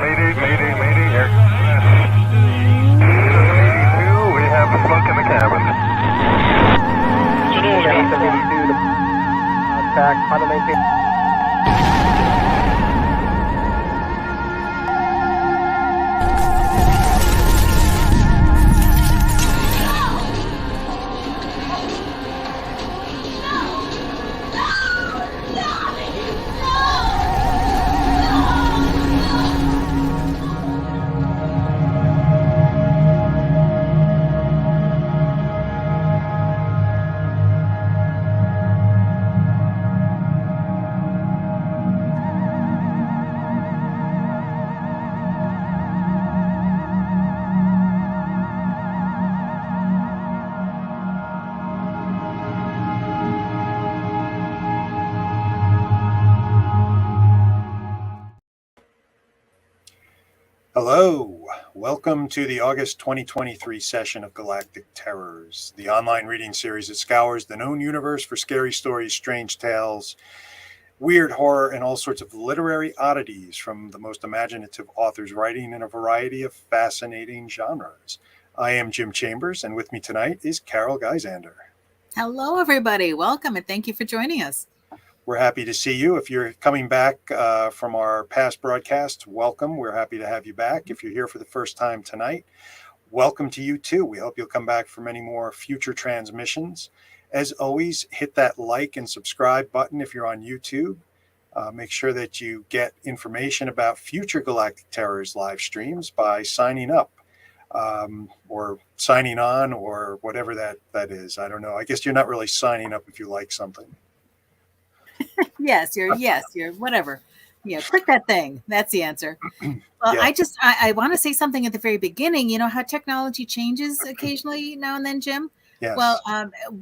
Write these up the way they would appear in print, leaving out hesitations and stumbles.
Mayday, mayday, mayday, air. 82, we have smoke in the cabin. Channel 72, contact, final maintain. Hello, welcome to the August 2023 session of Galactic Terrors, the online reading series that scours the known universe for scary stories, strange tales, weird horror, and all sorts of literary oddities from the most imaginative authors writing in a variety of fascinating genres. I am Jim Chambers, and with me tonight is Carol GYZANDER. Hello, everybody. Welcome, and thank you for joining us. We're happy to see you. If you're coming back from our past broadcasts, welcome. We're happy to have you back. If you're here for the first time tonight, welcome to you too. We hope you'll come back for many more future transmissions. As always, hit that like and subscribe button if you're on YouTube. Make sure that you get information about future Galactic Terrors live streams by signing up or signing on or whatever that is. I don't know. I guess you're not really signing up if you like something. Yes, you're whatever. Yeah, click that thing. That's the answer. Well, Yeah. I want to say something at the very beginning. You know how technology changes occasionally now and then, Jim? Yes. Well,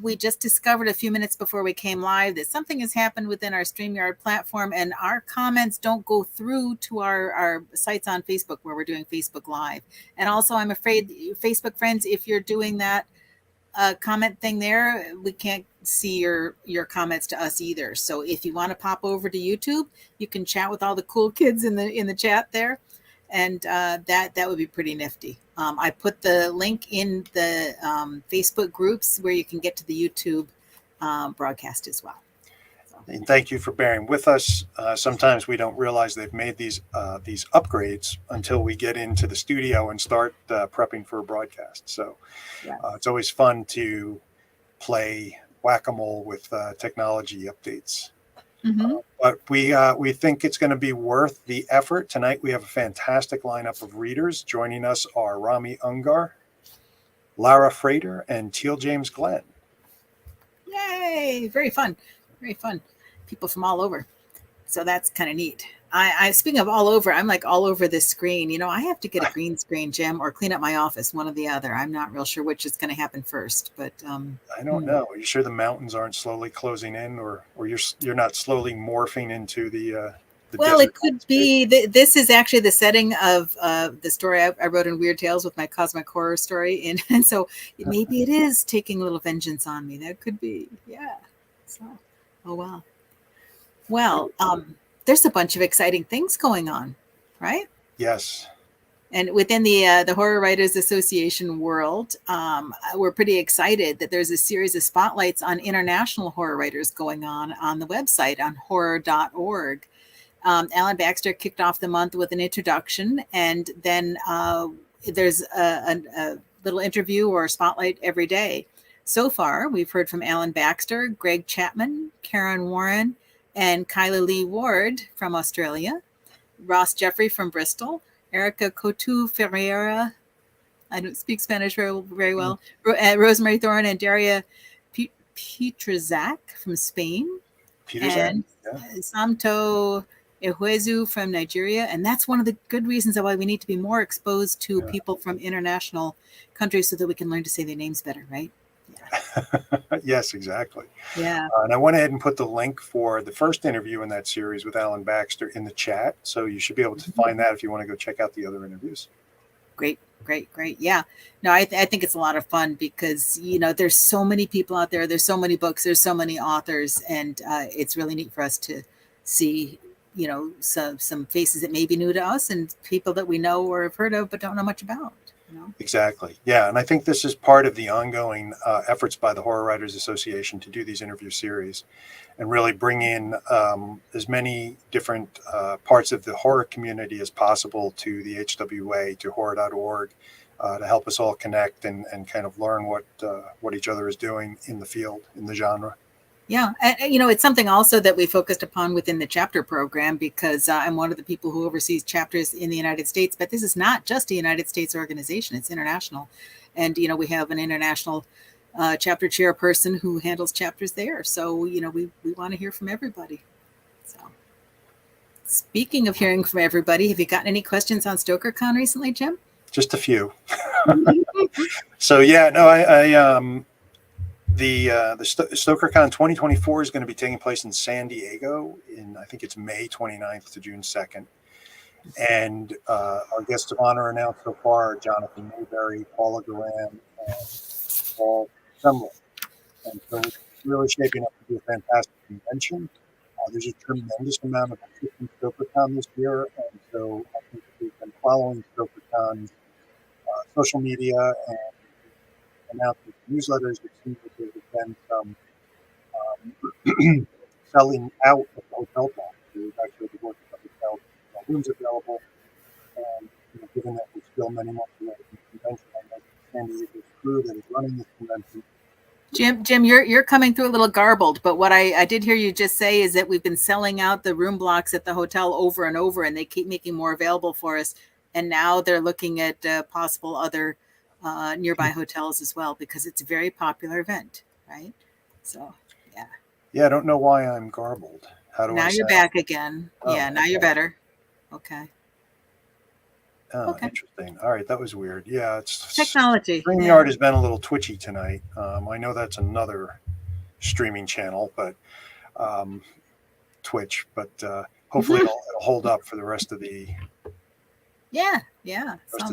we just discovered a few minutes before we came live that something has happened within our StreamYard platform, and our comments don't go through to our sites on Facebook where we're doing Facebook Live. And also, I'm afraid, Facebook friends, if you're doing that comment thing there, we can't see your comments to us either. So if you want to pop over to YouTube, you can chat with all the cool kids in the chat there, and that would be pretty nifty. I put the link in the Facebook groups where you can get to the YouTube broadcast as well. And thank you for bearing with us. Sometimes we don't realize they've made these upgrades until we get into the studio and start prepping for a broadcast. So Yeah. It's always fun to play whack-a-mole with technology updates. Mm-hmm. But we think it's going to be worth the effort. Tonight we have a fantastic lineup of readers. Joining us are RAMI UNGAR, LARA FRATER, and TEEL JAMES GLENN. Yay! Very fun. Very fun. People from all over. So that's kind of neat. I speaking of all over, I'm like all over this screen. You know, I have to get a green screen, Jim, or clean up my office, one or the other. I'm not real sure which is going to happen first, but I don't know. Are you sure the mountains aren't slowly closing in, or you're not slowly morphing into the well, desert it could be. This is actually the setting of the story I wrote in Weird Tales with my cosmic horror story, and so maybe it is taking a little vengeance on me. That could be, yeah. So, oh wow. Well, there's a bunch of exciting things going on, right? Yes. And within the Horror Writers Association world, we're pretty excited that there's a series of spotlights on international horror writers going on the website on horror.org. Alan Baxter kicked off the month with an introduction, and then there's a little interview or a spotlight every day. So far, we've heard from Alan Baxter, Greg Chapman, Karen Warren, and Kyla Lee Ward from Australia, Ross Jeffrey from Bristol, Erica Cotu Ferreira, I don't speak Spanish very well, Rosemary Thorne and Daria Pietrazak from Spain, and Samto Ehuezu from Nigeria. And that's one of the good reasons why we need to be more exposed to people from international countries so that we can learn to say their names better, right? Yes, exactly. Yeah. And I went ahead and put the link for the first interview in that series with Alan Baxter in the chat. So you should be able to find that if you want to go check out the other interviews. Great. Yeah. No, I think it's a lot of fun because, you know, there's so many people out there. There's so many books. There's so many authors. And it's really neat for us to see some faces that may be new to us and people that we know or have heard of but don't know much about. Exactly. Yeah. And I think this is part of the ongoing efforts by the Horror Writers Association to do these interview series and really bring in as many different parts of the horror community as possible to the HWA, to horror.org, to help us all connect and kind of learn what each other is doing in the field, in the genre. Yeah. And, it's something also that we focused upon within the chapter program, because I'm one of the people who oversees chapters in the United States. But this is not just a United States organization. It's international. And, we have an international chapter chairperson who handles chapters there. So, we want to hear from everybody. So speaking of hearing from everybody, have you gotten any questions on StokerCon recently, Jim? Just a few. So, yeah, no, the StokerCon 2024 is going to be taking place in San Diego I think it's May 29th to June 2nd. And our guests of honor announced so far are Jonathan Mayberry, Paula Duran, and Paul Semler. And so it's really shaping up to be a fantastic convention. There's a tremendous amount of interest in StokerCon this year. And so I think we've been following StokerCon's social media and announcements, newsletters. It seems that there's been some selling out of the hotel box. There's actually the work of the hotel rooms available. And given that we're still many months away from the convention, I know San Diego's crew that is running this convention. Jim, you're coming through a little garbled, but what I did hear you just say is that we've been selling out the room blocks at the hotel over and over, and they keep making more available for us. And now they're looking at possible other nearby hotels as well, because it's a very popular event, right? So, yeah. Yeah, I don't know why I'm garbled. How do now I you're sound? back again. Oh, yeah, now okay. you're better. Okay. Oh, okay. Interesting. All right, that was weird. Yeah, it's technology. StreamYard has been a little twitchy tonight. I know that's another streaming channel, but Twitch. But hopefully it'll hold up for the rest of the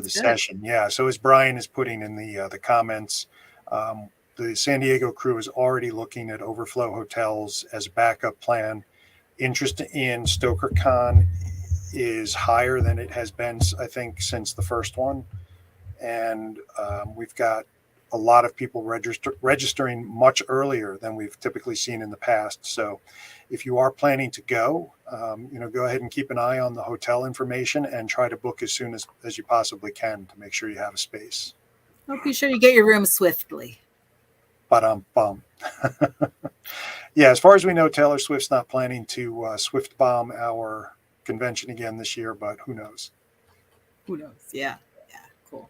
session. Yeah. So as Brian is putting in the comments, the San Diego crew is already looking at overflow hotels as a backup plan. Interest in StokerCon is higher than it has been, I think, since the first one. And we've got a lot of people registering much earlier than we've typically seen in the past. So if you are planning to go, go ahead and keep an eye on the hotel information and try to book as soon as you possibly can to make sure you have a space. Oh, be sure you get your room swiftly. Bum. Yeah, as far as we know, Taylor Swift's not planning to Swift bomb our convention again this year, but who knows? Who knows? Yeah, cool.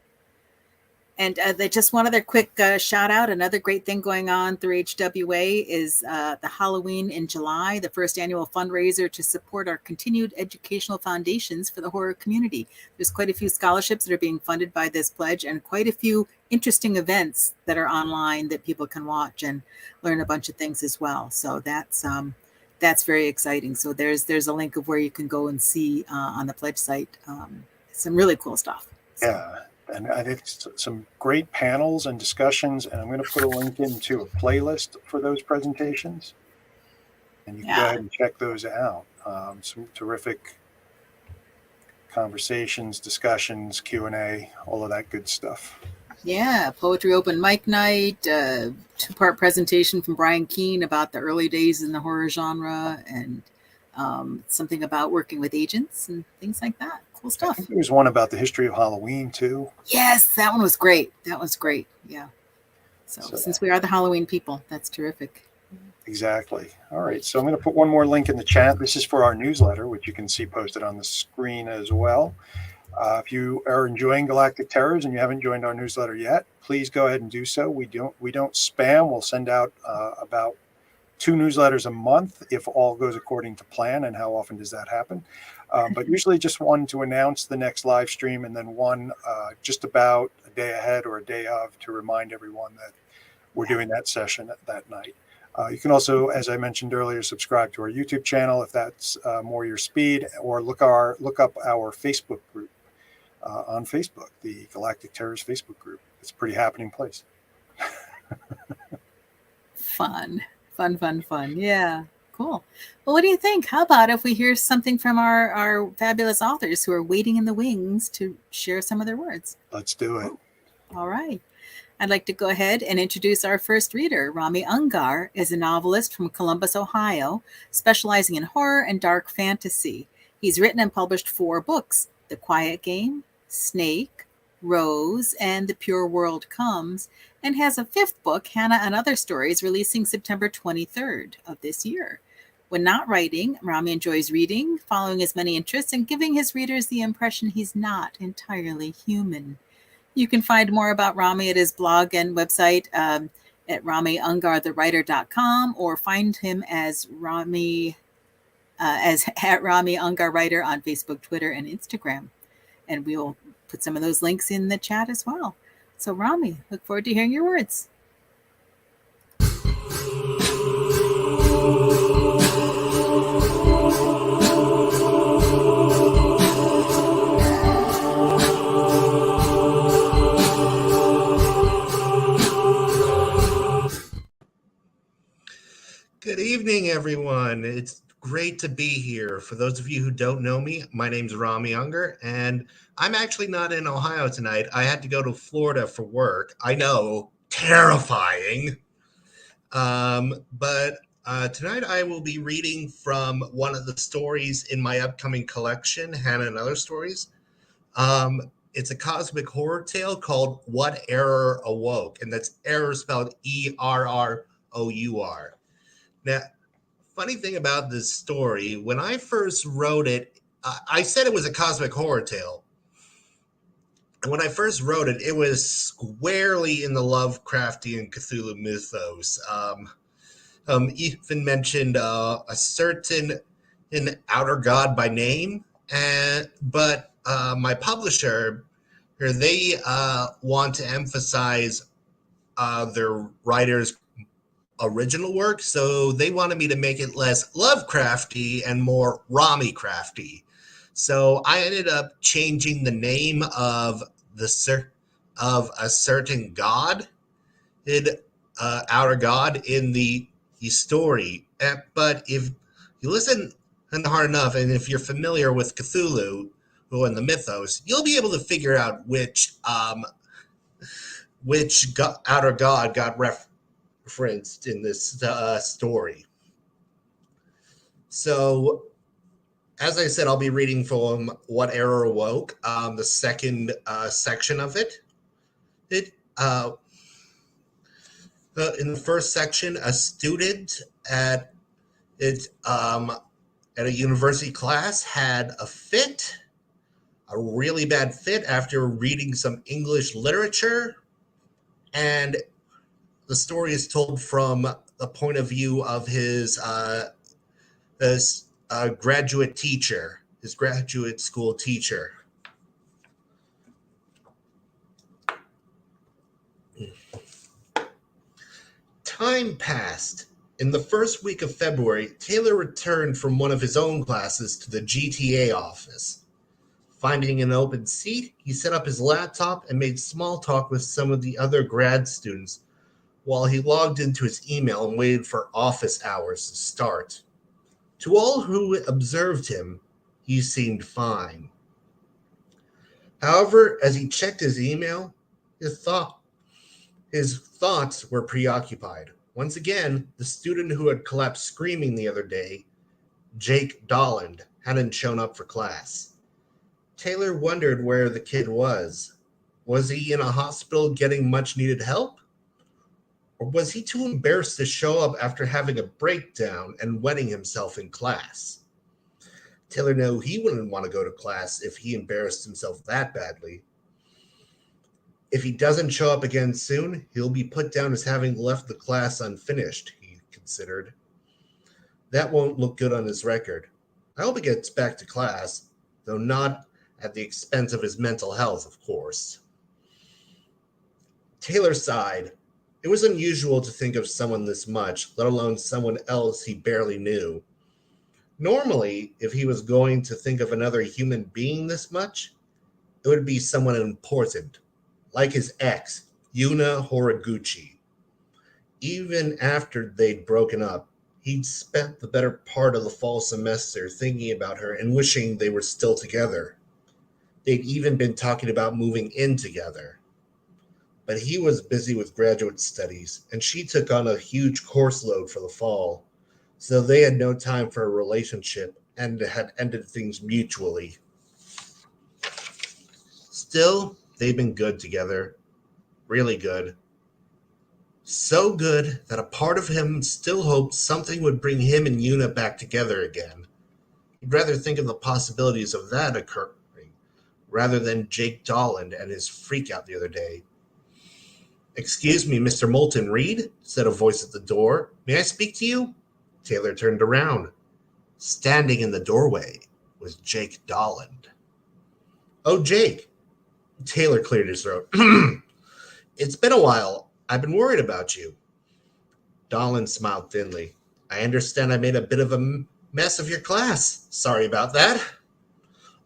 And just one other quick shout out. Another great thing going on through HWA is the Halloween in July, the first annual fundraiser to support our continued educational foundations for the horror community. There's quite a few scholarships that are being funded by this pledge, and quite a few interesting events that are online that people can watch and learn a bunch of things as well. So that's very exciting. So there's a link of where you can go and see on the pledge site some really cool stuff. So. Yeah. And I think some great panels and discussions, and I'm going to put a link into a playlist for those presentations, and you can go ahead and check those out. Some terrific conversations, discussions, Q&A, all of that good stuff. Yeah, poetry open mic night, two-part presentation from Brian Keene about the early days in the horror genre, and something about working with agents and things like that. Cool stuff. I think there was one about the history of Halloween too. Yes, that one was great. Yeah. So since we are the Halloween people, that's terrific. Exactly. All right. So I'm going to put one more link in the chat. This is for our newsletter, which you can see posted on the screen as well. If you are enjoying Galactic Terrors and you haven't joined our newsletter yet, please go ahead and do so. We don't spam. We'll send out about 2 newsletters a month if all goes according to plan. And how often does that happen? But usually just one to announce the next live stream, and then one just about a day ahead or a day of to remind everyone that we're doing that session that night. You can also, as I mentioned earlier, subscribe to our YouTube channel if that's more your speed, or look up our Facebook group on Facebook, the Galactic Terrors Facebook group. It's a pretty happening place. Fun. Yeah. Cool. cool. Well, what do you think? How about if we hear something from our fabulous authors who are waiting in the wings to share some of their words? Let's do it. All right. I'd like to go ahead and introduce our first reader. RAMI UNGAR is a novelist from Columbus, Ohio, specializing in horror and dark fantasy. He's written and published 4 books: The Quiet Game, Snake, Rose, and The Pure World Comes, and has a 5th book, Hannah and Other Stories, releasing September 23rd of this year. When not writing, Rami enjoys reading, following his many interests, and giving his readers the impression he's not entirely human. You can find more about Rami at his blog and website at ramiungarthewriter.com, or find him as Rami at Rami Ungar Writer on Facebook, Twitter, and Instagram. And we'll put some of those links in the chat as well. So Rami, look forward to hearing your words. Good evening, everyone. It's great to be here. For those of you who don't know me, my name's Rami Unger, and I'm actually not in Ohio tonight. I had to go to Florida for work. I know, terrifying. But tonight I will be reading from one of the stories in my upcoming collection, Hannah and Other Stories. It's a cosmic horror tale called What Error Awoke, and that's error spelled ERROUR. Now, funny thing about this story, when I first wrote it, I said it was a cosmic horror tale. And when I first wrote it, it was squarely in the Lovecraftian Cthulhu mythos. Even mentioned a certain an outer god by name, but my publisher, they want to emphasize their writer's original work, so they wanted me to make it less Lovecrafty and more Rami-crafty. So I ended up changing the name of a certain god, outer god in the story. But if you listen hard enough, and if you're familiar with Cthulhu and the mythos, you'll be able to figure out which outer god got referenced in this story. So, as I said, I'll be reading from What Error Awoke, the second section of it. In the first section, a student at a university class had a really bad fit after reading some English literature, and the story is told from the point of view of his graduate teacher, his graduate school teacher. Time passed. In the first week of February, Taylor returned from one of his own classes to the GTA office. Finding an open seat, he set up his laptop and made small talk with some of the other grad students while he logged into his email and waited for office hours to start. To all who observed him, he seemed fine. However, as he checked his email, his thoughts were preoccupied. Once again, the student who had collapsed screaming the other day, Jake Dolland, hadn't shown up for class. Taylor wondered where the kid was. Was he in a hospital getting much needed help? Or was he too embarrassed to show up after having a breakdown and wetting himself in class? Taylor knew he wouldn't want to go to class if he embarrassed himself that badly. If he doesn't show up again soon, he'll be put down as having left the class unfinished, he considered. That won't look good on his record. I hope he gets back to class, though not at the expense of his mental health, of course. Taylor sighed. It was unusual to think of someone this much, let alone someone else he barely knew. Normally, if he was going to think of another human being this much, it would be someone important, like his ex, Yuna Horiguchi. Even after they'd broken up, He'd spent the better part of the fall semester thinking about her and wishing they were still together. They'd even been talking about moving in together. But he was busy with graduate studies, and she took on a huge course load for the fall, so they had no time for a relationship and had ended things mutually. Still, they've been good together. Really good. So good that a part of him still hoped something would bring him and Una back together again. He'd rather think of the possibilities of that occurring, rather than Jake Dolland and his freakout the other day. "Excuse me, Mr. Moulton Reed," said a voice at the door. "May I speak to you?" Taylor turned around. Standing in the doorway was Jake Dolland. "Oh, Jake." Taylor cleared his throat. "It's been a while. I've been worried about you." Dolland smiled thinly. "I understand I made a bit of a mess of your class. Sorry about that."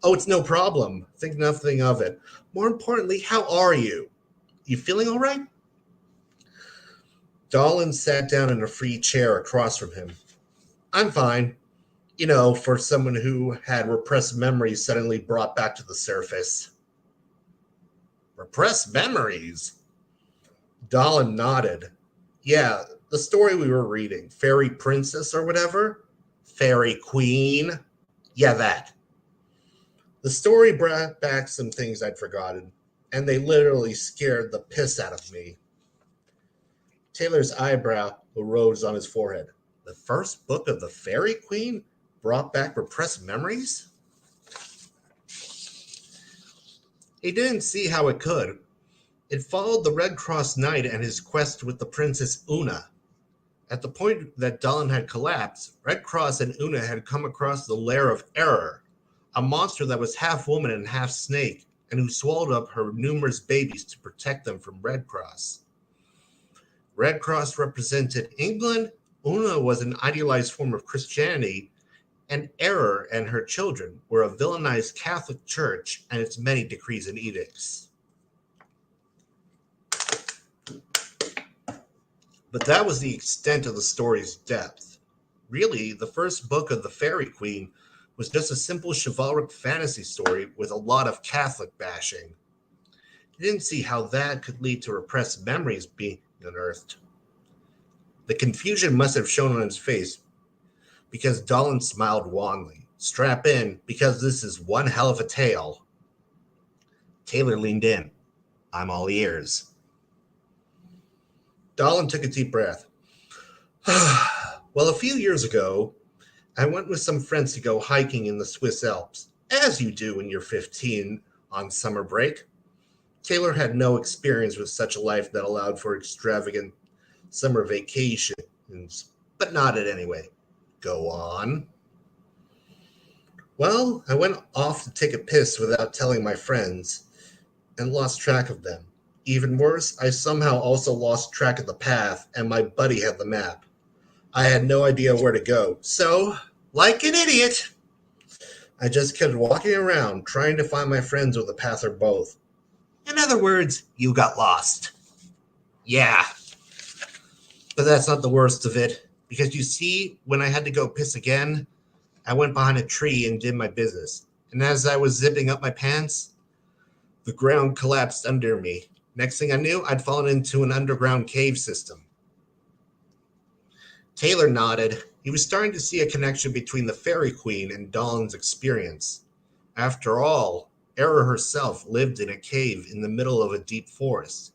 "Oh, it's no problem. Think nothing of it. More importantly, how are you? You feeling all right?" Dolland sat down in a free chair across from him. "I'm fine. You know, for someone who had repressed memories suddenly brought back to the surface." "Repressed memories?" Dolland nodded. "Yeah, the story we were reading, Fairy Princess or whatever? Fairy Queen? Yeah, that. The story brought back some things I'd forgotten, and they literally scared the piss out of me." Taylor's eyebrow arose on his forehead. The first book of the Fairy Queen brought back repressed memories? He didn't see how it could. It followed the Red Cross Knight and his quest with the Princess Una. At the point that Dolland had collapsed, Red Cross and Una had come across the lair of Error, a monster that was half woman and half snake, and who swallowed up her numerous babies to protect them from Red Cross. Red Cross represented England, Una was an idealized form of Christianity, and Error and her children were a villainized Catholic Church and its many decrees and edicts. But that was the extent of the story's depth. Really, the first book of the Fairy Queen was just a simple chivalric fantasy story with a lot of Catholic bashing. He didn't see how that could lead to repressed memories being unearthed. The confusion must have shown on his face because Dolland smiled wanly. "Strap in, because this is one hell of a tale." Taylor leaned in. "I'm all ears." Dolland took a deep breath. "Well, a few years ago, I went with some friends to go hiking in the Swiss Alps, as you do when you're 15 on summer break. Taylor had no experience with such a life that allowed for extravagant summer vacations, but nodded anyway. Go on." "Well, I went off to take a piss without telling my friends and lost track of them. Even worse, I somehow also lost track of the path, and my buddy had the map. I had no idea where to go, so, like an idiot, I just kept walking around trying to find my friends with a path or both. In other words, you got lost." "Yeah. But that's not the worst of it, because you see, when I had to go piss again, I went behind a tree and did my business. And as I was zipping up my pants, the ground collapsed under me. Next thing I knew, I'd fallen into an underground cave system." Taylor nodded. He was starting to see a connection between the Fairy Queen and Dolland's experience. After all, Error herself lived in a cave in the middle of a deep forest.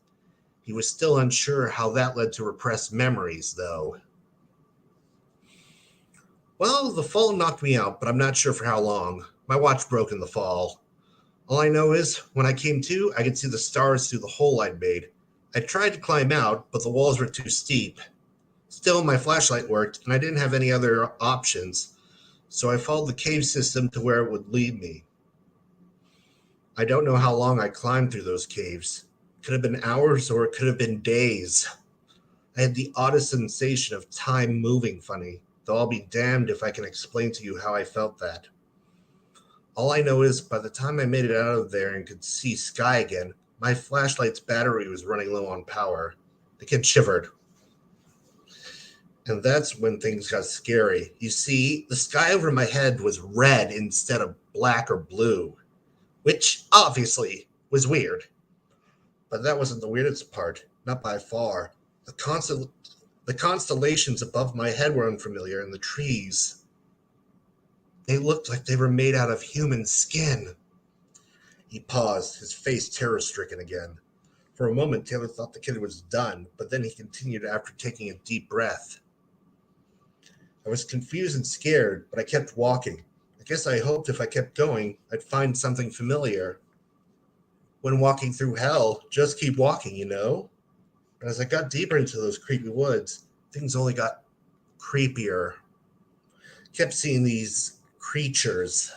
He was still unsure how that led to repressed memories, though. "Well, the fall knocked me out, but I'm not sure for how long. My watch broke in the fall. All I know is, when I came to, I could see the stars through the hole I'd made. I tried to climb out, but the walls were too steep. Still, my flashlight worked, and I didn't have any other options, so I followed the cave system to where it would lead me. I don't know how long I climbed through those caves. It could have been hours, or it could have been days. I had the oddest sensation of time moving funny, though I'll be damned if I can explain to you how I felt that. All I know is, by the time I made it out of there and could see sky again, my flashlight's battery was running low on power." The kid shivered. And that's when things got scary. You see, the sky over my head was red instead of black or blue, which obviously was weird. But that wasn't the weirdest part, not by far. The constellations above my head were unfamiliar, and the trees, they looked like they were made out of human skin. He paused, his face terror-stricken again. For a moment, Taylor thought the kid was done, but then he continued after taking a deep breath. I was confused and scared, but I kept walking. I guess I hoped if I kept going, I'd find something familiar. When walking through hell, just keep walking, you know? But as I got deeper into those creepy woods, things only got creepier. Kept seeing these creatures.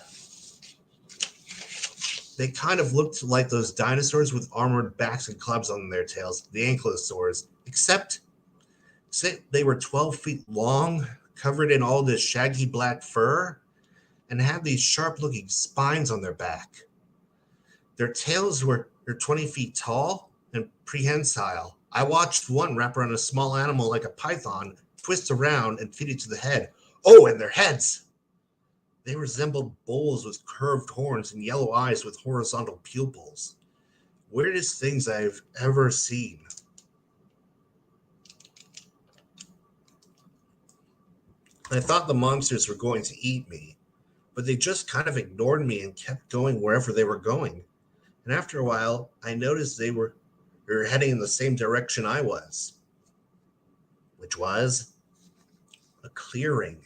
They kind of looked like those dinosaurs with armored backs and clubs on their tails, the ankylosaurs, except they were 12 feet long, covered in all this shaggy black fur, and had these sharp-looking spines on their back. Their tails were 20 feet tall and prehensile. I watched one wrap around a small animal like a python, twist around and feed it to the head. Oh, and their heads! They resembled bulls with curved horns and yellow eyes with horizontal pupils. Weirdest things I've ever seen. I thought the monsters were going to eat me, but they just kind of ignored me and kept going wherever they were going. And after a while, I noticed they were heading in the same direction I was, which was a clearing.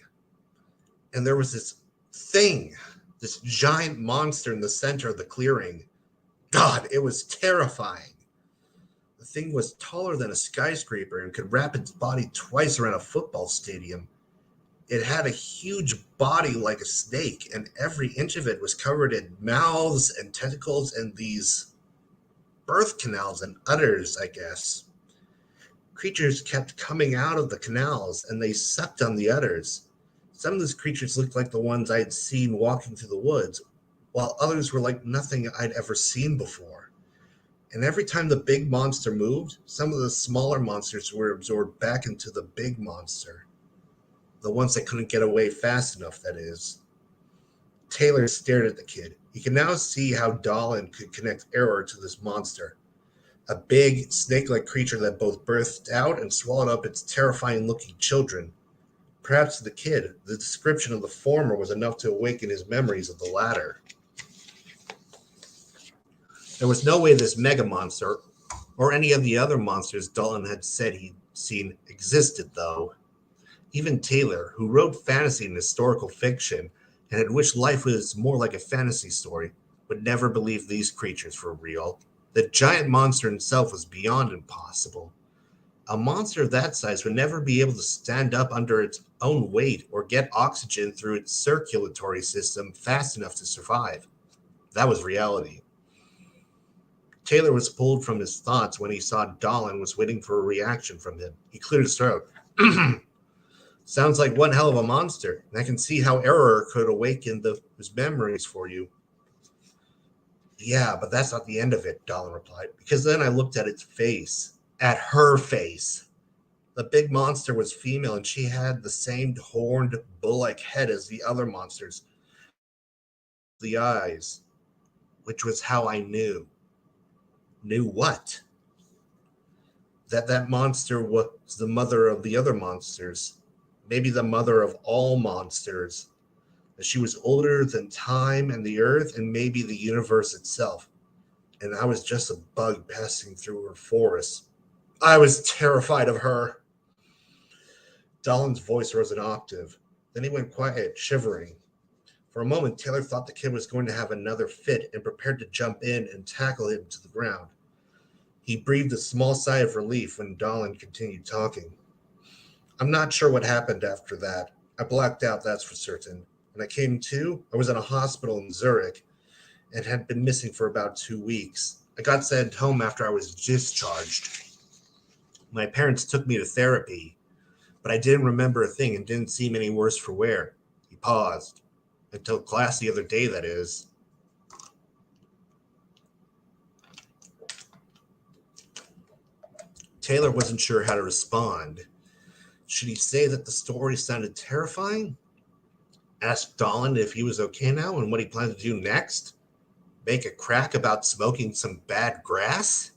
And there was this thing, this giant monster in the center of the clearing. God, it was terrifying. The thing was taller than a skyscraper and could wrap its body twice around a football stadium. It had a huge body like a snake, and every inch of it was covered in mouths and tentacles and these birth canals and udders, I guess. Creatures kept coming out of the canals, and they sucked on the udders. Some of these creatures looked like the ones I had seen walking through the woods, while others were like nothing I'd ever seen before. And every time the big monster moved, some of the smaller monsters were absorbed back into the big monster. The ones that couldn't get away fast enough, that is. Taylor stared at the kid. He could now see how Dolan could connect error to this monster. A big, snake-like creature that both birthed out and swallowed up its terrifying-looking children. Perhaps to the kid, the description of the former was enough to awaken his memories of the latter. There was no way this mega monster, or any of the other monsters Dolan had said he'd seen, existed, though. Even Taylor, who wrote fantasy and historical fiction and had wished life was more like a fantasy story, would never believe these creatures were real. The giant monster himself was beyond impossible. A monster of that size would never be able to stand up under its own weight or get oxygen through its circulatory system fast enough to survive. That was reality. Taylor was pulled from his thoughts when he saw Dolan was waiting for a reaction from him. He cleared his throat. Sounds like one hell of a monster, and I can see how error could awaken those memories for you. Yeah, but that's not the end of it, Dolan replied, because then I looked at its face, at her face. The big monster was female, and she had the same horned, bull-like head as the other monsters. The eyes, which was how I knew. Knew what? That monster was the mother of the other monsters. Maybe the mother of all monsters. That she was older than time and the earth and maybe the universe itself. And I was just a bug passing through her forest. I was terrified of her. Dolan's voice rose an octave. Then he went quiet, shivering. For a moment, Taylor thought the kid was going to have another fit and prepared to jump in and tackle him to the ground. He breathed a small sigh of relief when Dolan continued talking. I'm not sure what happened after that. I blacked out, that's for certain. When I came to, I was in a hospital in Zurich and had been missing for about 2 weeks. I got sent home after I was discharged. My parents took me to therapy, but I didn't remember a thing and didn't seem any worse for wear. He paused. Until class the other day, that is. Taylor wasn't sure how to respond. Should he say that the story sounded terrifying? Ask Dolan if he was okay now and what he planned to do next? Make a crack about smoking some bad grass?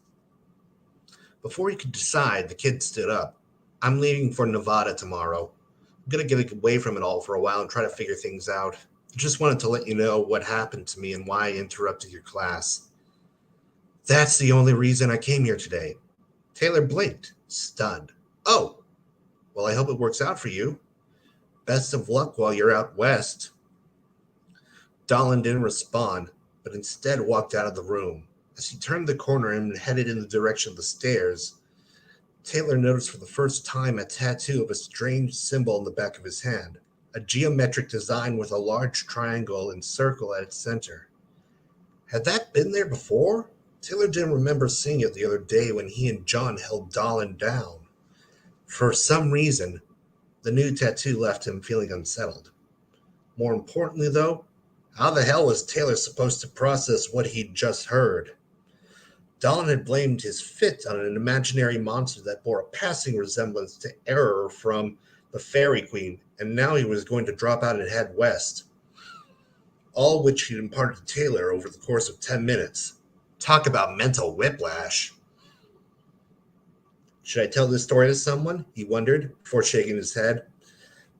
Before he could decide, the kid stood up. I'm leaving for Nevada tomorrow. I'm going to get away from it all for a while and try to figure things out. I just wanted to let you know what happened to me and why I interrupted your class. That's the only reason I came here today. Taylor blinked, stunned. Oh, well, I hope it works out for you. Best of luck while you're out west. Dolan didn't respond, but instead walked out of the room. As he turned the corner and headed in the direction of the stairs, Taylor noticed for the first time a tattoo of a strange symbol in the back of his hand, a geometric design with a large triangle and circle at its center. Had that been there before? Taylor didn't remember seeing it the other day when he and John held Dolan down. For some reason, the new tattoo left him feeling unsettled. More importantly, though, how the hell was Taylor supposed to process what he'd just heard? Dolan had blamed his fit on an imaginary monster that bore a passing resemblance to Error from the Fairy Queen, and now he was going to drop out and head west. All which he'd imparted to Taylor over the course of 10 minutes. Talk about mental whiplash. Should I tell this story to someone? He wondered, before shaking his head.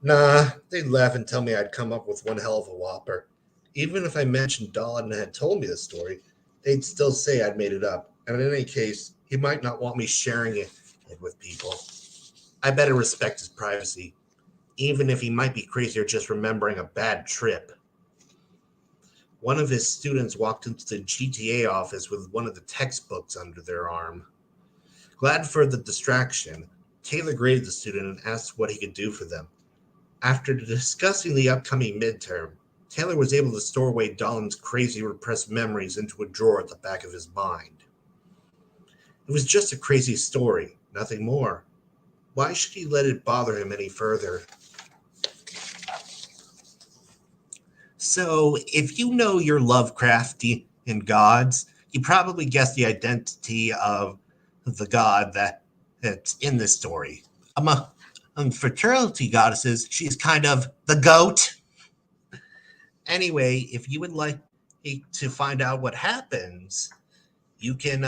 Nah, they'd laugh and tell me I'd come up with one hell of a whopper. Even if I mentioned Dolan had told me the story, they'd still say I'd made it up. And in any case, he might not want me sharing it with people. I better respect his privacy, even if he might be crazy or just remembering a bad trip. One of his students walked into the GTA office with one of the textbooks under their arm. Glad for the distraction, Taylor graded the student and asked what he could do for them. After discussing the upcoming midterm, Taylor was able to store away Dolan's crazy repressed memories into a drawer at the back of his mind. It was just a crazy story, nothing more. Why should he let it bother him any further? So, if you know your Lovecraftian gods, you probably guessed the identity of the god that's in this story. Among fertility goddesses, she's kind of the goat. Anyway, if you would like to find out what happens, you can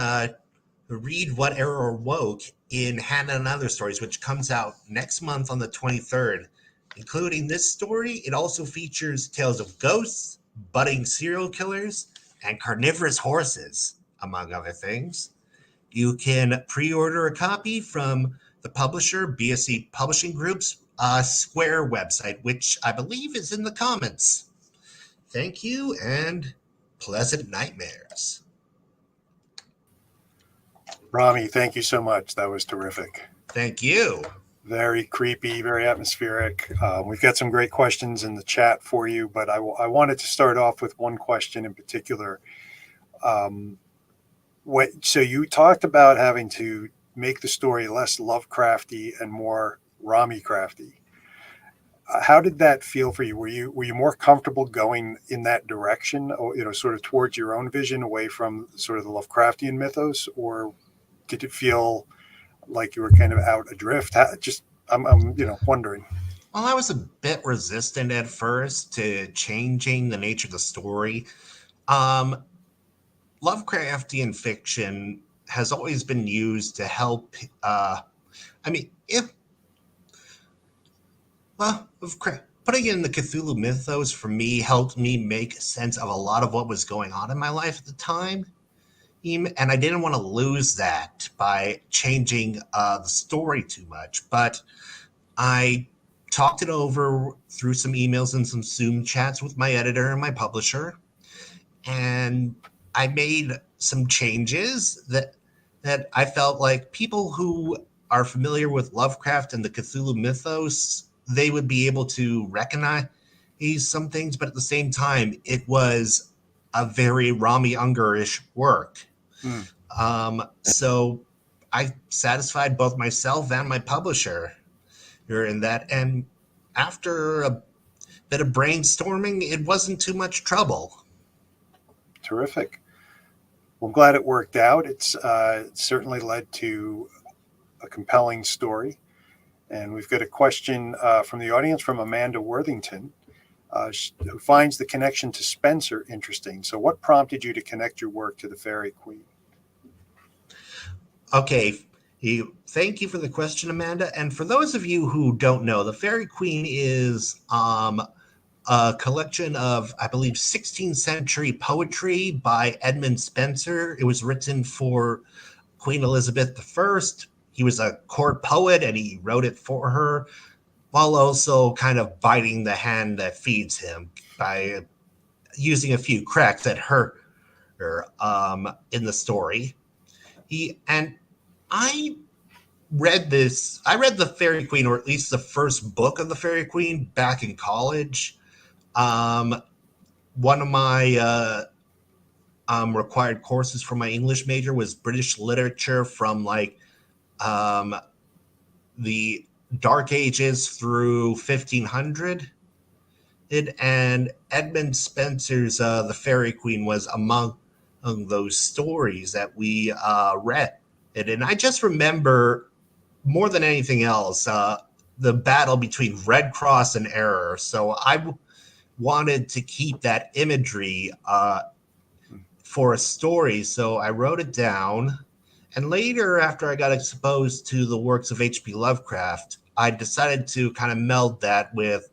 read What Error Woke in Hannah and Other Stories, which comes out next month on the 23rd. Including this story, it also features tales of ghosts, budding serial killers, and carnivorous horses, among other things. You can pre-order a copy from the publisher, BSC Publishing Group's Square website, which I believe is in the comments. Thank you, and pleasant nightmares. Rami, thank you so much. That was terrific. Thank you. Very creepy, very atmospheric. We've got some great questions in the chat for you, but I wanted to start off with one question in particular. So you talked about having to make the story less Lovecrafty and more Rami-crafty. How did that feel for you? Were you more comfortable going in that direction, or sort of towards your own vision, away from sort of the Lovecraftian mythos, or did it feel like you were kind of out adrift? I'm wondering. Well, I was a bit resistant at first to changing the nature of the story. Lovecraftian fiction has always been used to help. Putting it in the Cthulhu mythos for me helped me make sense of a lot of what was going on in my life at the time. And I didn't want to lose that by changing the story too much. But I talked it over through some emails and some Zoom chats with my editor and my publisher. And I made some changes that I felt like people who are familiar with Lovecraft and the Cthulhu mythos, they would be able to recognize some things. But at the same time, it was a very Rami Ungar-ish work. So I satisfied both myself and my publisher in that. And after a bit of brainstorming, it wasn't too much trouble. Terrific. Well, I'm glad it worked out. It's certainly led to a compelling story. And we've got a question from the audience from Amanda Worthington, who finds the connection to Spencer interesting. So what prompted you to connect your work to the Fairy Queen? Okay, thank you for the question, Amanda. And for those of you who don't know, the Fairy Queen is a collection of, I believe, 16th century poetry by Edmund Spenser. It was written for Queen Elizabeth I. He was a court poet and he wrote it for her, while also kind of biting the hand that feeds him by using a few cracks at her in the story. I read the Fairy Queen, or at least the first book of the Fairy Queen, back in college. One of my required courses for my English major was British literature from the Dark Ages through 1500. And Edmund Spenser's The Fairy Queen was among those stories that we read. And I just remember, more than anything else, the battle between Red Cross and Error. So I wanted to keep that imagery for a story. So I wrote it down. And later, after I got exposed to the works of H.P. Lovecraft, I decided to kind of meld that with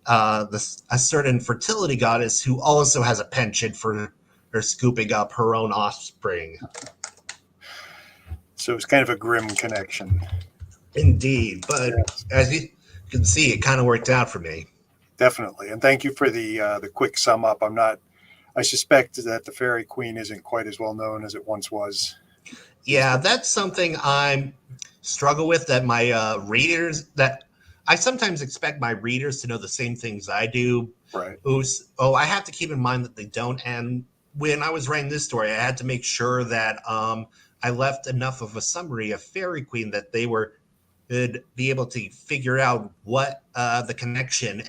a certain fertility goddess who also has a penchant for her scooping up her own offspring. So it's kind of a grim connection. Indeed. But as you can see, it kind of worked out for me. Definitely. And thank you for the quick sum up. I suspect that the Fairy Queen isn't quite as well known as it once was. Yeah, that's something I struggle with, that my readers, that I sometimes expect my readers to know the same things I do. Right. I have to keep in mind that they don't. And when I was writing this story, I had to make sure that I left enough of a summary of Fairy Queen that they would be able to figure out what the connection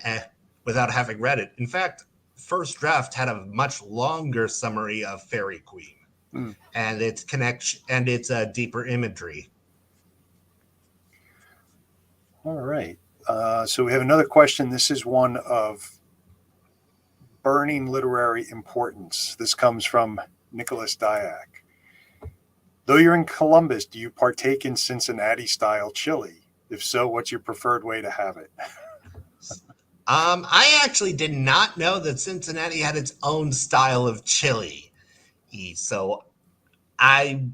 without having read it. In fact, first draft had a much longer summary of Fairy Queen. And its connection and its deeper imagery. All right. So we have another question. This is one of burning literary importance. This comes from Nicholas Dyack. Though you're in Columbus, do you partake in Cincinnati-style chili? If so, what's your preferred way to have it? I actually did not know that Cincinnati had its own style of chili. So the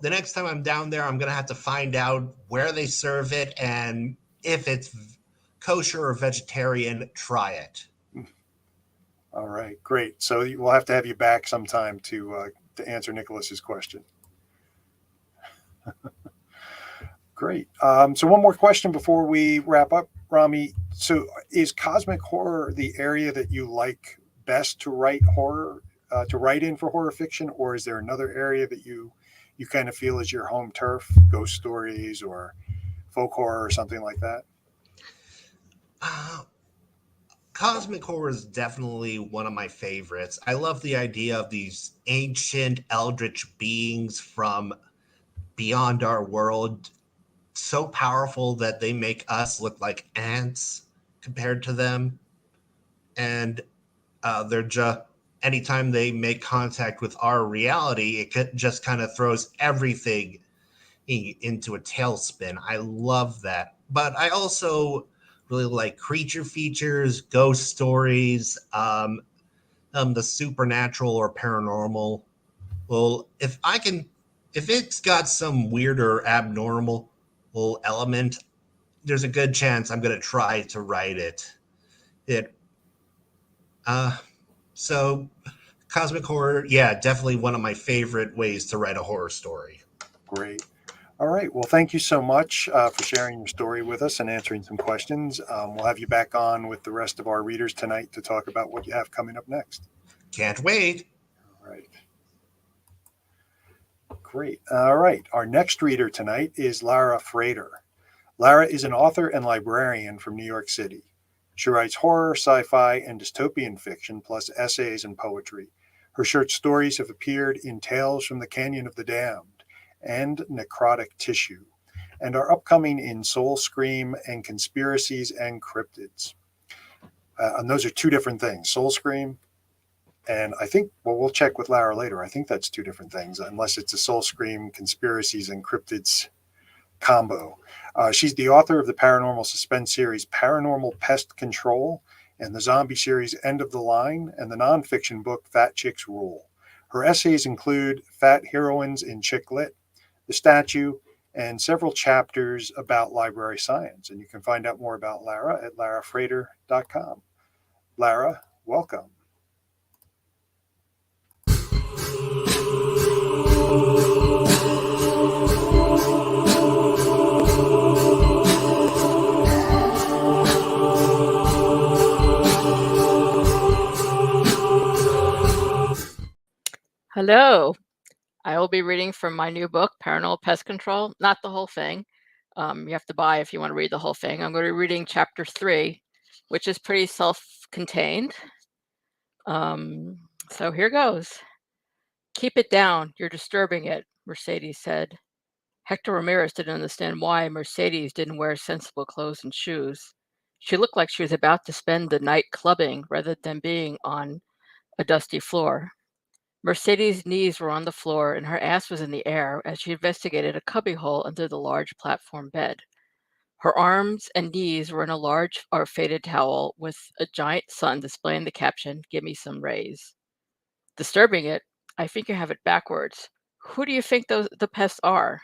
next time I'm down there, I'm going to have to find out where they serve it, and if it's kosher or vegetarian, try it. All right, great. So we'll have to have you back sometime to answer Nicholas's question. Great. So one more question before we wrap up, Rami. So is cosmic horror the area that you like best to write in for horror fiction, or is there another area that you kind of feel is your home turf, ghost stories or folk horror or something like that? Cosmic horror is definitely one of my favorites. I love the idea of these ancient eldritch beings from beyond our world, so powerful that they make us look like ants compared to them. And they're just, anytime they make contact with our reality, it just kind of throws everything into a tailspin. I love that. But I also really like creature features, ghost stories, the supernatural or paranormal. Well, if it's got some weird or abnormal element, there's a good chance I'm going to try to write it. So cosmic horror, yeah, definitely one of my favorite ways to write a horror story. Great. All right. Well, thank you so much for sharing your story with us and answering some questions. We'll have you back on with the rest of our readers tonight to talk about what you have coming up next. Can't wait. All right. Great. All right. Our next reader tonight is LARA FRATER. LARA is an author and librarian from New York City. She writes horror, sci-fi, and dystopian fiction, plus essays and poetry. Her short stories have appeared in Tales from the Canyon of the Damned and Necrotic Tissue, and are upcoming in Soul Scream and Conspiracies and Cryptids. And those are two different things, Soul Scream. And I think, well, we'll check with Lara later. I think that's two different things, unless it's a Soul Scream, Conspiracies, and Cryptids combo. She's the author of the paranormal suspense series Paranormal Pest Control and the zombie series End of the Line and the nonfiction book Fat Chicks Rule. Her essays include Fat Heroines in Chick Lit, The Statue, and several chapters about library science. And you can find out more about Lara at larafrater.com. Lara, welcome. Hello. I will be reading from my new book, Paranormal Pest Control. Not the whole thing. You have to buy if you want to read the whole thing. I'm going to be reading chapter 3, which is pretty self-contained. So here goes. Keep it down. You're disturbing it, Mercedes said. Hector Ramirez didn't understand why Mercedes didn't wear sensible clothes and shoes. She looked like she was about to spend the night clubbing rather than being on a dusty floor. Mercedes' knees were on the floor and her ass was in the air as she investigated a cubbyhole under the large platform bed. Her arms and knees were in a large or faded towel with a giant sun displaying the caption, "Give me some rays." Disturbing it, I think you have it backwards. Who do you think the pests are?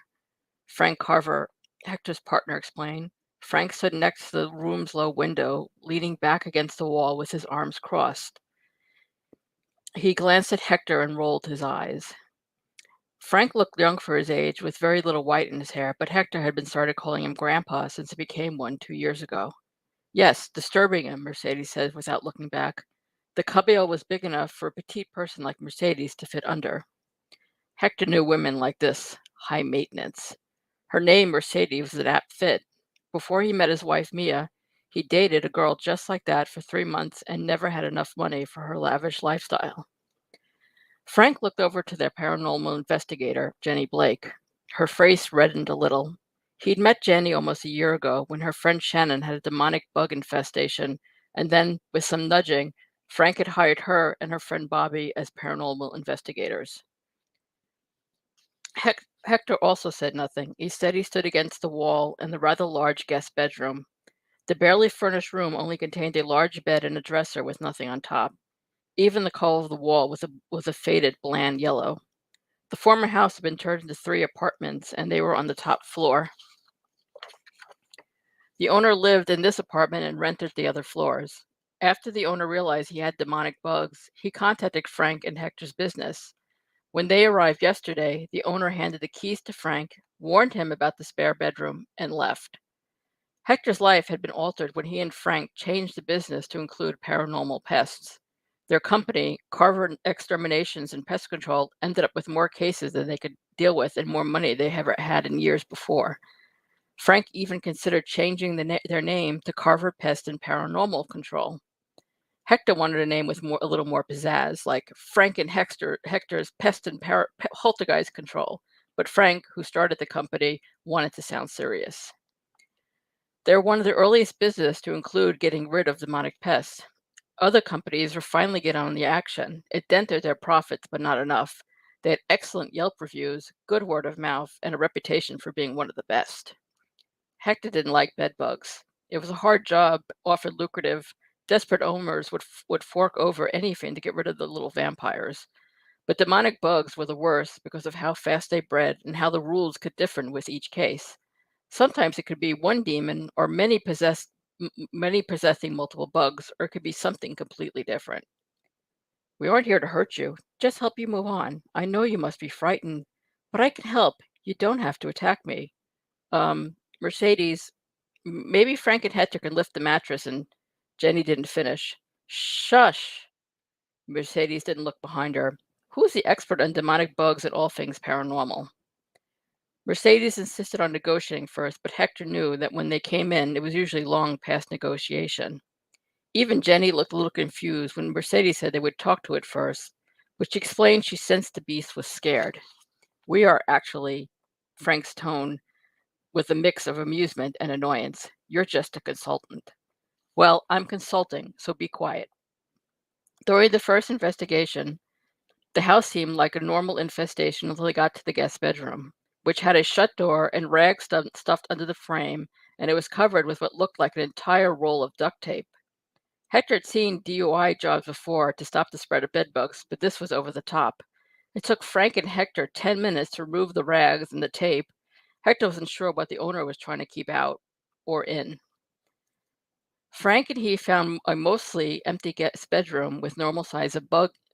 Frank Carver, Hector's partner, explained. Frank stood next to the room's low window, leaning back against the wall with his arms crossed. He glanced at Hector and rolled his eyes. Frank looked young for his age, with very little white in his hair, but Hector had been started calling him Grandpa since he became one 2 years ago. Yes, disturbing him, Mercedes said without looking back. The cubbyhole was big enough for a petite person like Mercedes to fit under. Hector knew women like this, high maintenance. Her name, Mercedes, was an apt fit. Before he met his wife, Mia, he dated a girl just like that for 3 months and never had enough money for her lavish lifestyle. Frank looked over to their paranormal investigator, Jenny Blake. Her face reddened a little. He'd met Jenny almost a year ago when her friend Shannon had a demonic bug infestation, and then, with some nudging, Frank had hired her and her friend Bobby as paranormal investigators. Hector also said nothing. Instead, he stood against the wall in the rather large guest bedroom. The barely furnished room only contained a large bed and a dresser with nothing on top. Even the color of the wall was a faded, bland yellow. The former house had been turned into 3 apartments, and they were on the top floor. The owner lived in this apartment and rented the other floors. After the owner realized he had demonic bugs, he contacted Frank and Hector's business. When they arrived yesterday, the owner handed the keys to Frank, warned him about the spare bedroom, and left. Hector's life had been altered when he and Frank changed the business to include paranormal pests. Their company, Carver Exterminations and Pest Control, ended up with more cases than they could deal with and more money they ever had in years before. Frank even considered changing their name to Carver Pest and Paranormal Control. Hector wanted a name with a little more pizzazz, like Frank and Hector's Pest and Poltergeist Control. But Frank, who started the company, wanted to sound serious. They're one of the earliest businesses to include getting rid of demonic pests. Other companies were finally getting on the action. It dented their profits, but not enough. They had excellent Yelp reviews, good word of mouth, and a reputation for being one of the best. Hector didn't like bed bugs. It was a hard job, often lucrative. Desperate owners would fork over anything to get rid of the little vampires. But demonic bugs were the worst because of how fast they bred and how the rules could differ with each case. Sometimes it could be one demon or many possessing multiple bugs, or it could be something completely different. We aren't here to hurt you, just help you move on. I know you must be frightened, but I can help. You don't have to attack me. Mercedes, maybe Frank and Hector can lift the mattress, and Jenny didn't finish. Shush! Mercedes didn't look behind her. Who's the expert on demonic bugs and all things paranormal? Mercedes insisted on negotiating first, but Hector knew that when they came in, it was usually long past negotiation. Even Jenny looked a little confused when Mercedes said they would talk to it first, but she explained she sensed the beast was scared. We are actually, Frank's tone with a mix of amusement and annoyance. "You're just a consultant." "Well, I'm consulting, so be quiet." During the first investigation, the house seemed like a normal infestation until they got to the guest bedroom, which had a shut door and rags stuffed under the frame, and it was covered with what looked like an entire roll of duct tape. Hector had seen DUI jobs before to stop the spread of bedbugs, but this was over the top. It took Frank and Hector 10 minutes to remove the rags and the tape. Hector wasn't sure what the owner was trying to keep out or in. Frank and he found a mostly empty guest bedroom with normal size of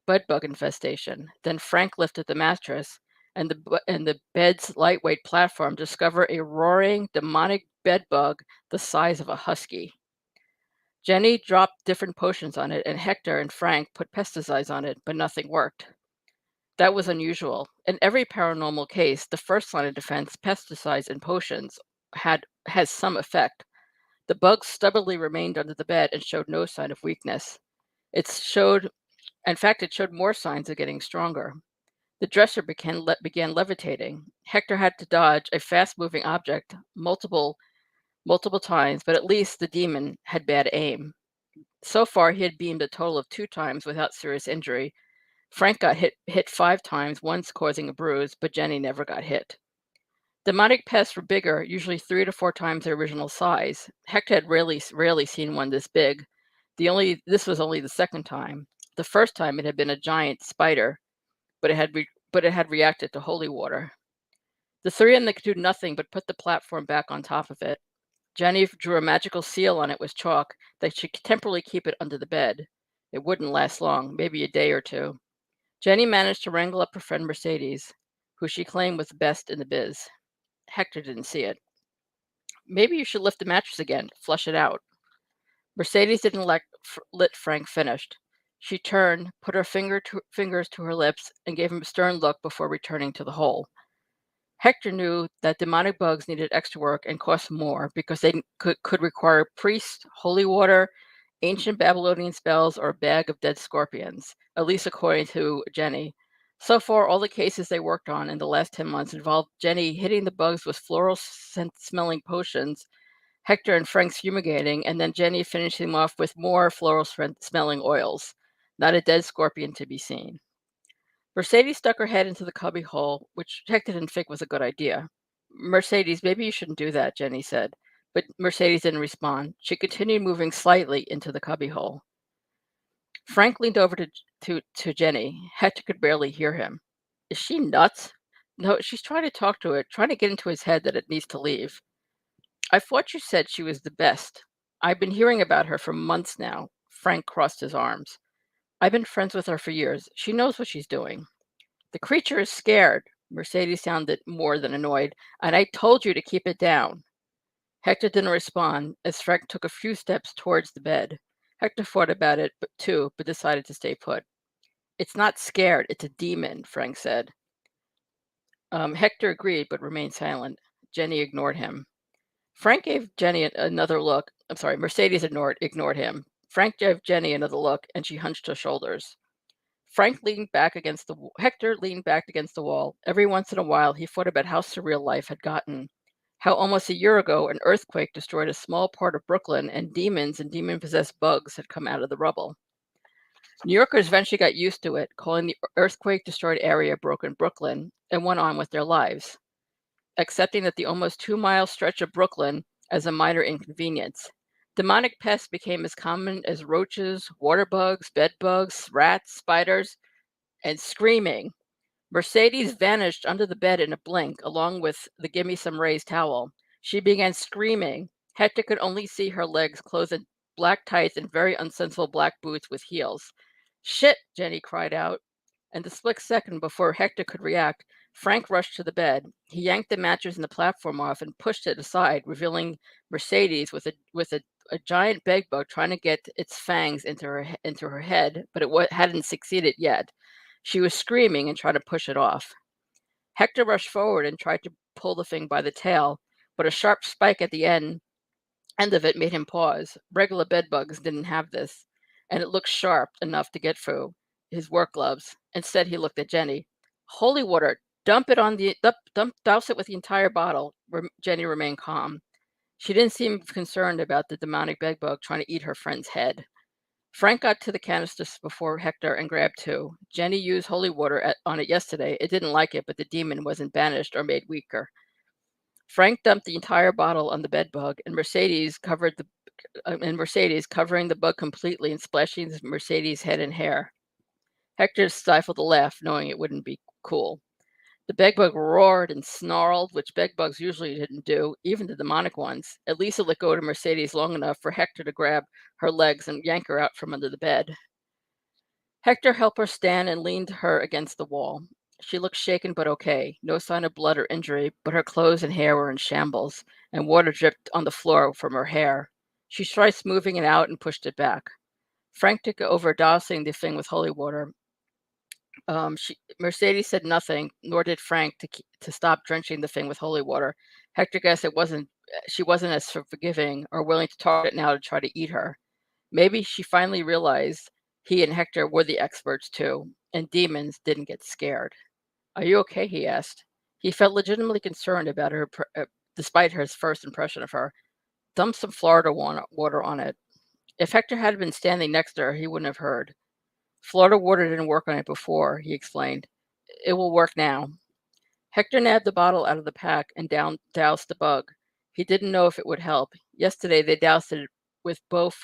bedbug infestation. Then Frank lifted the mattress and the bed's lightweight platform to discover a roaring, demonic bedbug the size of a husky. Jenny dropped different potions on it, and Hector and Frank put pesticides on it, but nothing worked. That was unusual. In every paranormal case, the first line of defense, pesticides and potions, has some effect. The bugs stubbornly remained under the bed and showed no sign of weakness. In fact, it showed more signs of getting stronger. The dresser began levitating. Hector had to dodge a fast-moving object multiple times, but at least the demon had bad aim. So far, he had beamed a total of 2 times without serious injury. Frank got hit 5 times, once causing a bruise, but Jenny never got hit. Demonic pests were bigger, usually 3 to 4 times their original size. Hector had rarely seen one this big. This was only the second time. The first time it had been a giant spider, but it had reacted to holy water. The three of them could do nothing but put the platform back on top of it. Jenny drew a magical seal on it with chalk that she could temporarily keep it under the bed. It wouldn't last long, maybe a day or 2. Jenny managed to wrangle up her friend Mercedes, who she claimed was the best in the biz. Hector didn't see it. "Maybe you should lift the mattress again, flush it out." Mercedes didn't let Frank finish. She turned, put her fingers to her lips, and gave him a stern look before returning to the hole. Hector knew that demonic bugs needed extra work and cost more because they could require priests, holy water, ancient Babylonian spells, or a bag of dead scorpions, at least according to Jenny. So far, all the cases they worked on in the last 10 months involved Jenny hitting the bugs with floral smelling potions, Hector and Frank's fumigating, and then Jenny finishing them off with more floral smelling oils. Not a dead scorpion to be seen. Mercedes stuck her head into the cubby hole, which Hector didn't think was a good idea. "Mercedes, maybe you shouldn't do that," Jenny said. But Mercedes didn't respond. She continued moving slightly into the cubby hole. Frank leaned over to Jenny. Hector could barely hear him. "Is she nuts?" "No, she's trying to talk to it, trying to get into his head that it needs to leave." "I thought you said she was the best. I've been hearing about her for months now." Frank crossed his arms. "I've been friends with her for years. She knows what she's doing." "The creature is scared." Mercedes sounded more than annoyed. "And I told you to keep it down." Hector didn't respond as Frank took a few steps towards the bed. Hector thought about it too, but decided to stay put. "It's not scared, it's a demon," Frank said. Hector agreed, but remained silent. Jenny ignored him. Frank gave Jenny another look. Mercedes ignored him. Frank gave Jenny another look, and she hunched her shoulders. Hector leaned back against the wall. Every once in a while, he thought about how surreal life had gotten. How almost a year ago, an earthquake destroyed a small part of Brooklyn, and demons and demon-possessed bugs had come out of the rubble. New Yorkers eventually got used to it, calling the earthquake-destroyed area Broken Brooklyn, and went on with their lives, accepting that the almost 2-mile stretch of Brooklyn as a minor inconvenience. Demonic pests became as common as roaches, water bugs, bed bugs, rats, spiders, and screaming. Mercedes vanished under the bed in a blink, along with the "Gimme Some Rays" towel. She began screaming. Hector could only see her legs clothed in black tights and very unsensible black boots with heels. "Shit!" Jenny cried out. And the split second before Hector could react, Frank rushed to the bed. He yanked the mattress and the platform off and pushed it aside, revealing Mercedes with a giant bedbug trying to get its fangs into her head, but it hadn't succeeded yet. She was screaming and trying to push it off. Hector rushed forward and tried to pull the thing by the tail, but a sharp spike at the end of it made him pause. Regular bedbugs didn't have this, and it looked sharp enough to get through his work gloves. Instead, he looked at Jenny. "Holy water, Douse it with the entire bottle. Jenny remained calm. She didn't seem concerned about the demonic bedbug trying to eat her friend's head. Frank got to the canisters before Hector and grabbed 2. Jenny used holy water on it yesterday. It didn't like it, but the demon wasn't banished or made weaker. Frank dumped the entire bottle on the bedbug, and Mercedes covering the bug completely and splashing Mercedes' head and hair. Hector stifled a laugh, knowing it wouldn't be cool. The bedbug roared and snarled, which bedbugs usually didn't do, even the demonic ones. At least it let go to Mercedes long enough for Hector to grab her legs and yank her out from under the bed. Hector helped her stand and leaned her against the wall. She looked shaken but okay. No sign of blood or injury, but her clothes and hair were in shambles, and water dripped on the floor from her hair. She tried smoothing it out and pushed it back. Frank took over dousing the thing with holy water. Mercedes said nothing, nor did Frank to stop drenching the thing with holy water. Hector guessed she wasn't as forgiving or willing to target now to try to eat her. Maybe she finally realized he and Hector were the experts too, and demons didn't get scared. "Are you okay?" he asked. He felt legitimately concerned about her, despite his first impression of her. Dump some Florida water on it. If Hector had been standing next to her, he wouldn't have heard. Florida water didn't work on it before, he explained. It will work now. Hector nabbed the bottle out of the pack and doused the bug. He didn't know if it would help. Yesterday, they doused it with both,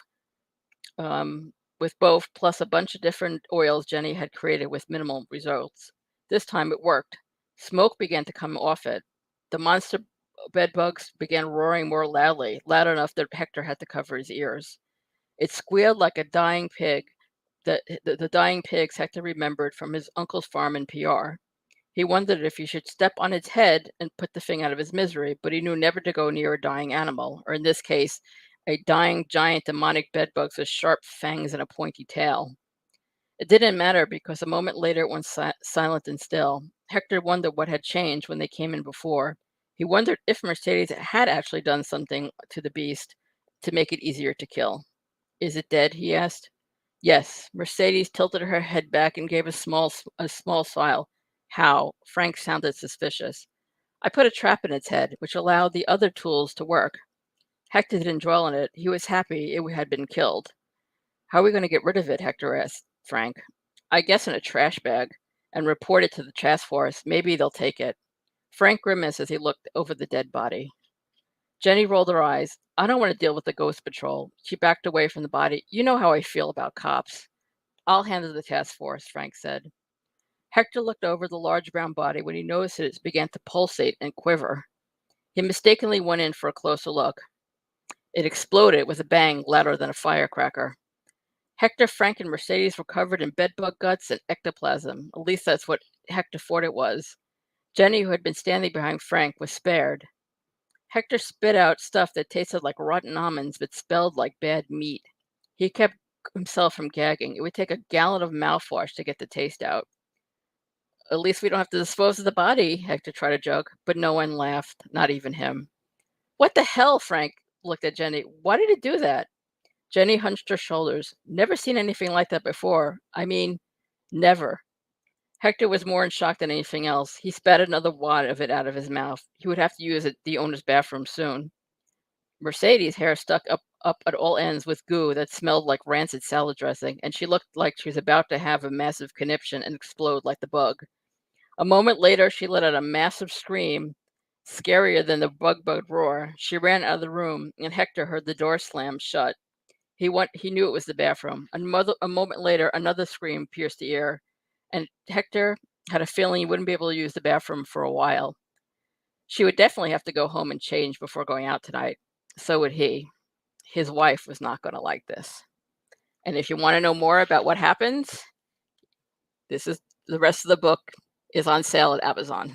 plus a bunch of different oils Jenny had created with minimal results. This time it worked. Smoke began to come off it. The monster bedbugs began roaring more loudly, loud enough that Hector had to cover his ears. It squealed like a dying pig. The dying pigs Hector remembered from his uncle's farm in PR. He wondered if he should step on its head and put the thing out of his misery, but he knew never to go near a dying animal, or in this case, a dying giant demonic bedbug with sharp fangs and a pointy tail. It didn't matter because a moment later it went silent and still. Hector wondered what had changed when they came in before. He wondered if Mercedes had actually done something to the beast to make it easier to kill. "Is it dead?" he asked. "Yes." Mercedes tilted her head back and gave a small smile. "How?" Frank sounded suspicious. "I put a trap in its head, which allowed the other tools to work." Hector didn't dwell on it. He was happy it had been killed. "How are we going to get rid of it?" Hector asked Frank. "I guess in a trash bag, and report it to the task force. Maybe they'll take it." Frank grimaced as he looked over the dead body. Jenny rolled her eyes. "I don't want to deal with the ghost patrol." She backed away from the body. "You know how I feel about cops." "I'll handle the task force," Frank said. Hector looked over the large brown body when he noticed it began to pulsate and quiver. He mistakenly went in for a closer look. It exploded with a bang louder than a firecracker. Hector, Frank, and Mercedes were covered in bedbug guts and ectoplasm. At least that's what Hector thought it was. Jenny, who had been standing behind Frank, was spared. Hector spit out stuff that tasted like rotten almonds but smelled like bad meat. He kept himself from gagging. It would take a gallon of mouthwash to get the taste out. "At least we don't have to dispose of the body," Hector tried to joke, but no one laughed, not even him. "What the hell?" Frank looked at Jenny. "Why did it do that?" Jenny hunched her shoulders. "Never seen anything like that before. I mean, never." Hector was more in shock than anything else. He spat another wad of it out of his mouth. He would have to use the owner's bathroom soon. Mercedes' hair stuck up at all ends with goo that smelled like rancid salad dressing, and she looked like she was about to have a massive conniption and explode like the bug. A moment later, she let out a massive scream, scarier than the bug roar. She ran out of the room, and Hector heard the door slam shut. He knew it was the bathroom. A moment later, another scream pierced the ear, and Hector had a feeling he wouldn't be able to use the bathroom for a while. She would definitely have to go home and change before going out tonight. So would he. His wife was not going to like this. And if you want to know more about what happens, the rest of the book is on sale at Amazon.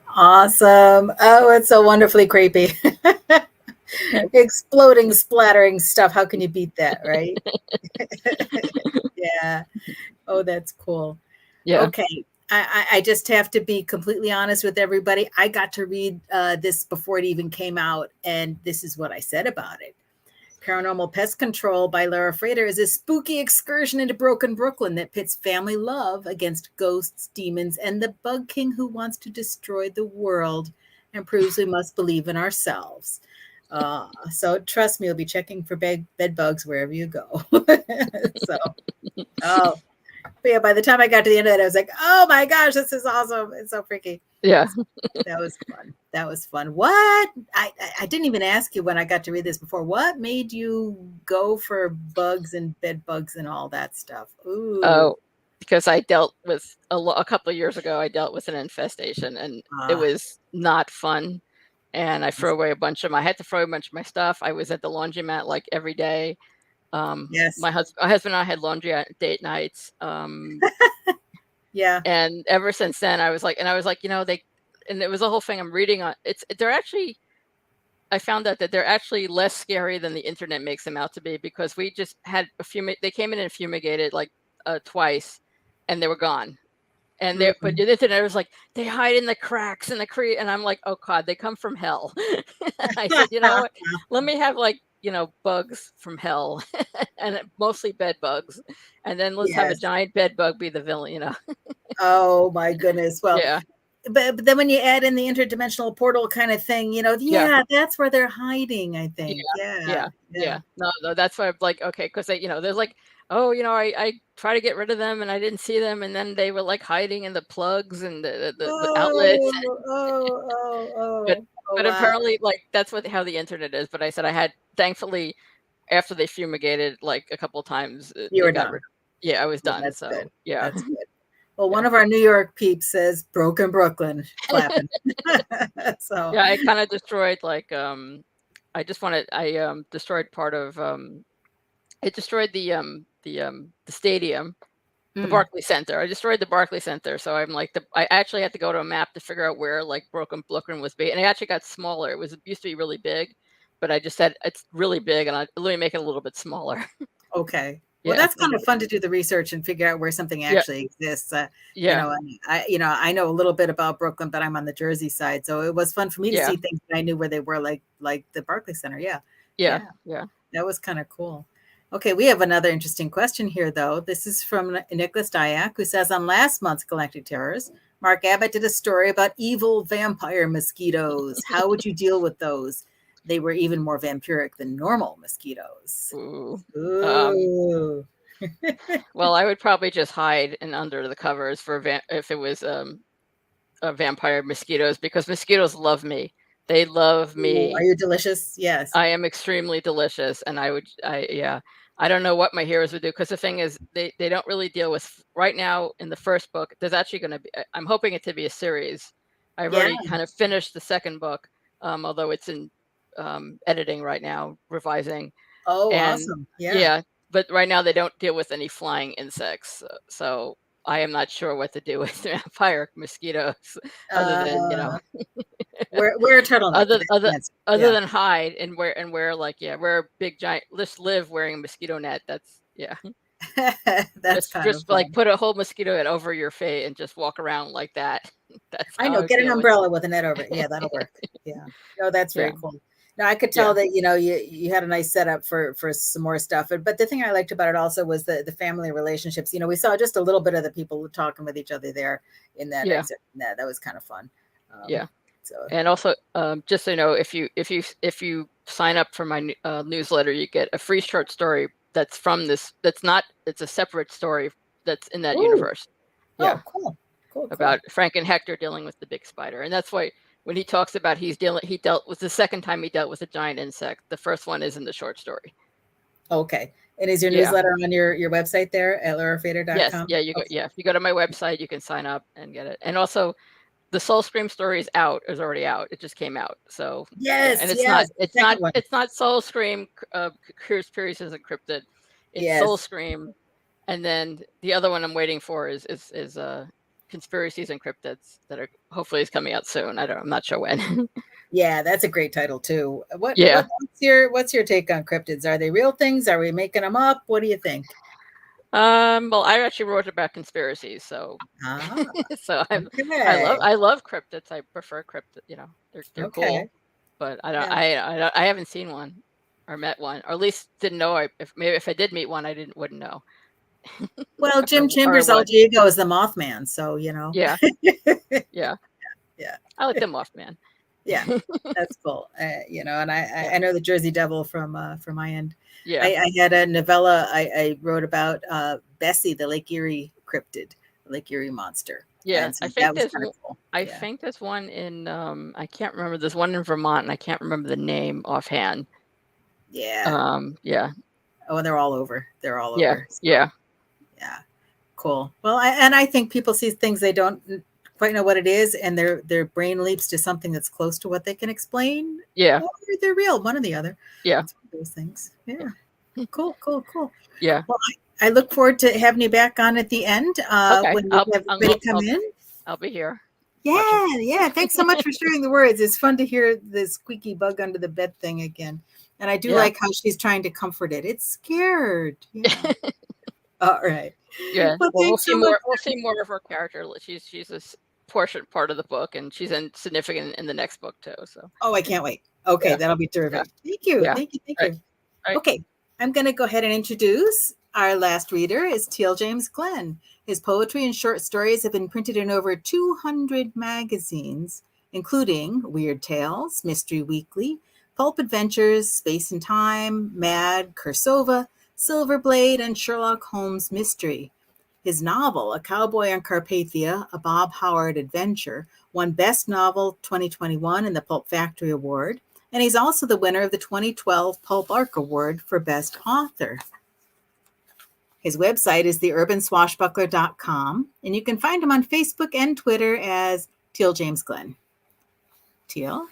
Awesome. Oh, it's so wonderfully creepy. Exploding, splattering stuff. How can you beat that, right? Yeah. Oh, that's cool. Yeah. Okay. I just have to be completely honest with everybody. I got to read this before it even came out, and this is what I said about it. Paranormal Pest Control by LARA FRATER is a spooky excursion into broken Brooklyn that pits family love against ghosts, demons, and the bug king who wants to destroy the world and proves we must believe in ourselves. So trust me, you'll be checking for bed bugs wherever you go. So, but yeah, by the time I got to the end of it, I was like, oh my gosh, this is awesome. It's so freaky. Yeah. That was fun. That was fun. What? I didn't even ask you when I got to read this before. What made you go for bugs and bed bugs and all that stuff? Ooh. Oh, because I dealt with a couple of years ago, I dealt with an infestation and it was not fun. And I I had to throw away a bunch of my stuff. I was at the laundromat like every day. Yes. My husband and I had laundry date nights. Yeah. And ever since then, I was like, and it was a whole thing I'm reading on. I found out that they're actually less scary than the internet makes them out to be, because we just had they came in and fumigated like twice and they were gone. And but the internet was like, they hide in the cracks and and I'm like, oh God, they come from hell. I said, you know what? Let me have bugs from hell and mostly bed bugs. And then let's have a giant bed bug be the villain, Oh my goodness. Well, yeah. But then when you add in the interdimensional portal kind of thing, that's where they're hiding, I think. Yeah. No, that's why I'm like, okay, because there's like, oh, I try to get rid of them and I didn't see them, and then they were like hiding in the plugs and the outlets. But apparently, like, that's how the internet is. But I said thankfully, after they fumigated like a couple of times, you were done. Yeah, I was done. That's so good. yeah, that's good. Well, one of our New York peeps says broken Brooklyn flapping. So yeah, I kind of destroyed I destroyed part of it destroyed the stadium, the Barclays Center. I destroyed the Barclays Center, so I'm like I actually had to go to a map to figure out where like broken Brooklyn was and it actually got smaller. It used to be really big, but I just said it's really big and let me make it a little bit smaller. Okay. Well, that's kind of fun to do the research and figure out where something actually exists. I know a little bit about Brooklyn, but I'm on the Jersey side, so it was fun for me to see things that I knew where they were, like the Barclays Center. Yeah. That was kind of cool. Okay, we have another interesting question here, though. This is from Nicholas Dyack, who says, on last month's Galactic Terrors, Mark Abbott did a story about evil vampire mosquitoes. How would you deal with those? They were even more vampiric than normal mosquitoes. Ooh. Well, I would probably just hide under the covers if it was vampire mosquitoes, because mosquitoes love me. They love me. Are you delicious? Yes. I am extremely delicious, and I don't know what my heroes would do, because the thing is, they don't really deal with right now. In the first book, there's actually going to be. I'm hoping it to be a series. I've already kind of finished the second book, although it's in editing right now, revising. Oh, awesome! Yeah. But right now they don't deal with any flying insects, so I am not sure what to do with vampire mosquitoes, other than wear a turtleneck. Other than hide and wear wear a big giant. Let's live wearing a mosquito net. That's that's just like put a whole mosquito net over your face and just walk around like that. That's I know. Get an umbrella with a net over it. Yeah, that'll work. Yeah. No, that's very cool. Now I could tell that you had a nice setup for some more stuff, but the thing I liked about it also was the family relationships. We saw just a little bit of the people talking with each other there in that. That was kind of fun. So, and also, just so you know, if you sign up for my newsletter, you get a free short story that's from this. It's a separate story that's in that universe. Yeah. Oh, cool. About Frank and Hector dealing with the big spider, and that's why. When he talks about he dealt with the second time he dealt with a giant insect. The first one is in the short story. Okay. And is your newsletter on your website there at larafrater.com? Yes. Yeah. If you go to my website, you can sign up and get it. And also, the Soul Scream story is already out. It just came out. So yes. And it's not Soul Scream, Conspiracies and Cryptid. It's Soul Scream, and then the other one I'm waiting for is Conspiracies and Cryptids that are hopefully is coming out soon. I'm not sure when. Yeah, that's a great title too. What's your take on cryptids? Are they real things? Are we making them up? What do you think? Well, I actually wrote about conspiracies, so so I love cryptids. I prefer cryptid. They're cool, but I haven't seen one or met one, or at least didn't know. If I did meet one, I wouldn't know. Well, Jim Chambers' alter ego is the Mothman, so you know. Yeah. Yeah. Yeah. I like the Mothman. Yeah, that's cool. You know, and I know the Jersey Devil from my end. Yeah. I had a novella I wrote about Bessie, the Lake Erie cryptid, Lake Erie monster. Yeah, so I think there's cool. I think there's one in I can't remember. There's one in Vermont, and I can't remember the name offhand. Yeah. Yeah. Oh, and they're all over. They're all Yeah. over. So, yeah. Yeah. Cool. Well, I think people see things they don't quite know what it is, and their brain leaps to something that's close to what they can explain. Yeah. Or they're real, one or the other. Yeah. It's one of those things. Yeah. Cool. Yeah. Well, I look forward to having you back on at the end. Okay. When you have everybody come in. I'll be here. Yeah. Thanks so much for sharing the words. It's fun to hear the squeaky bug under the bed thing again. And I do like how she's trying to comfort it. It's scared. Yeah. All right. Yeah. Well, we'll see more. We'll see more of her character. She's a part of the book, and she's significant in the next book too. So. Oh, I can't wait. Okay, that'll be terrific. Yeah. Thank you. Yeah. Thank you. Right. Okay, I'm going to go ahead and introduce our last reader is TEEL James Glenn. His poetry and short stories have been printed in over 200 magazines, including Weird Tales, Mystery Weekly, Pulp Adventures, Space and Time, Mad, Cursova, Silverblade, and Sherlock Holmes Mystery. His novel, A Cowboy on Carpathia, a Bob Howard adventure, won Best Novel 2021 in the Pulp Factory Award, and he's also the winner of the 2012 Pulp Arc Award for Best Author. His website is theurbanswashbuckler.com, and you can find him on Facebook and Twitter as TEEL James Glenn. TEEL?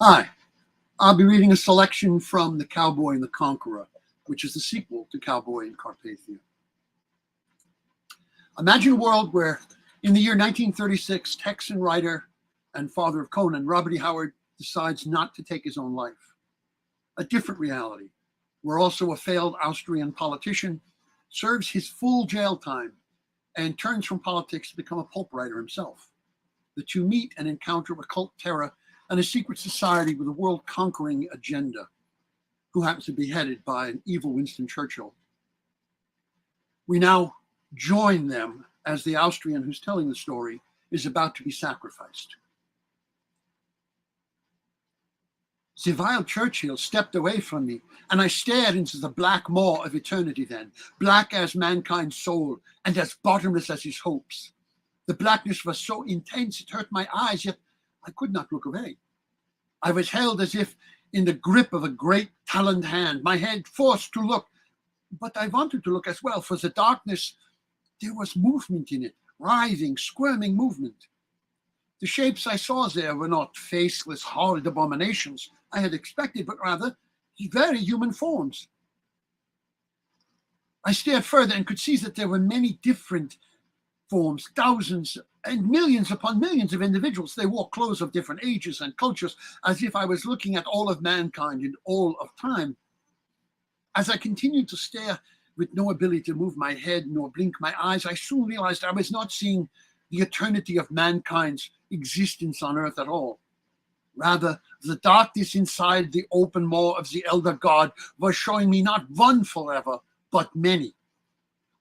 Hi, I'll be reading a selection from The Cowboy and the Conqueror, which is the sequel to Cowboy in Carpathia. Imagine a world where, in the year 1936, Texan writer and father of Conan, Robert E. Howard, decides not to take his own life. A different reality, where also a failed Austrian politician serves his full jail time and turns from politics to become a pulp writer himself. The two meet and encounter occult terror and a secret society with a world-conquering agenda, who happens to be headed by an evil Winston Churchill. We now join them as the Austrian who's telling the story is about to be sacrificed. The vile Churchill stepped away from me, and I stared into the black maw of eternity then, black as mankind's soul and as bottomless as his hopes. The blackness was so intense it hurt my eyes, yet I could not look away. I was held as if in the grip of a great taloned hand, my head forced to look, but I wanted to look as well, for the darkness, there was movement in it, writhing, squirming movement. The shapes I saw there were not faceless, horrid abominations I had expected, but rather very human forms. I stared further and could see that there were many different forms, thousands and millions upon millions of individuals. They wore clothes of different ages and cultures, as if I was looking at all of mankind in all of time. As I continued to stare with no ability to move my head nor blink my eyes, I soon realized I was not seeing the eternity of mankind's existence on earth at all. Rather, the darkness inside the open maw of the elder god was showing me not one forever, but many.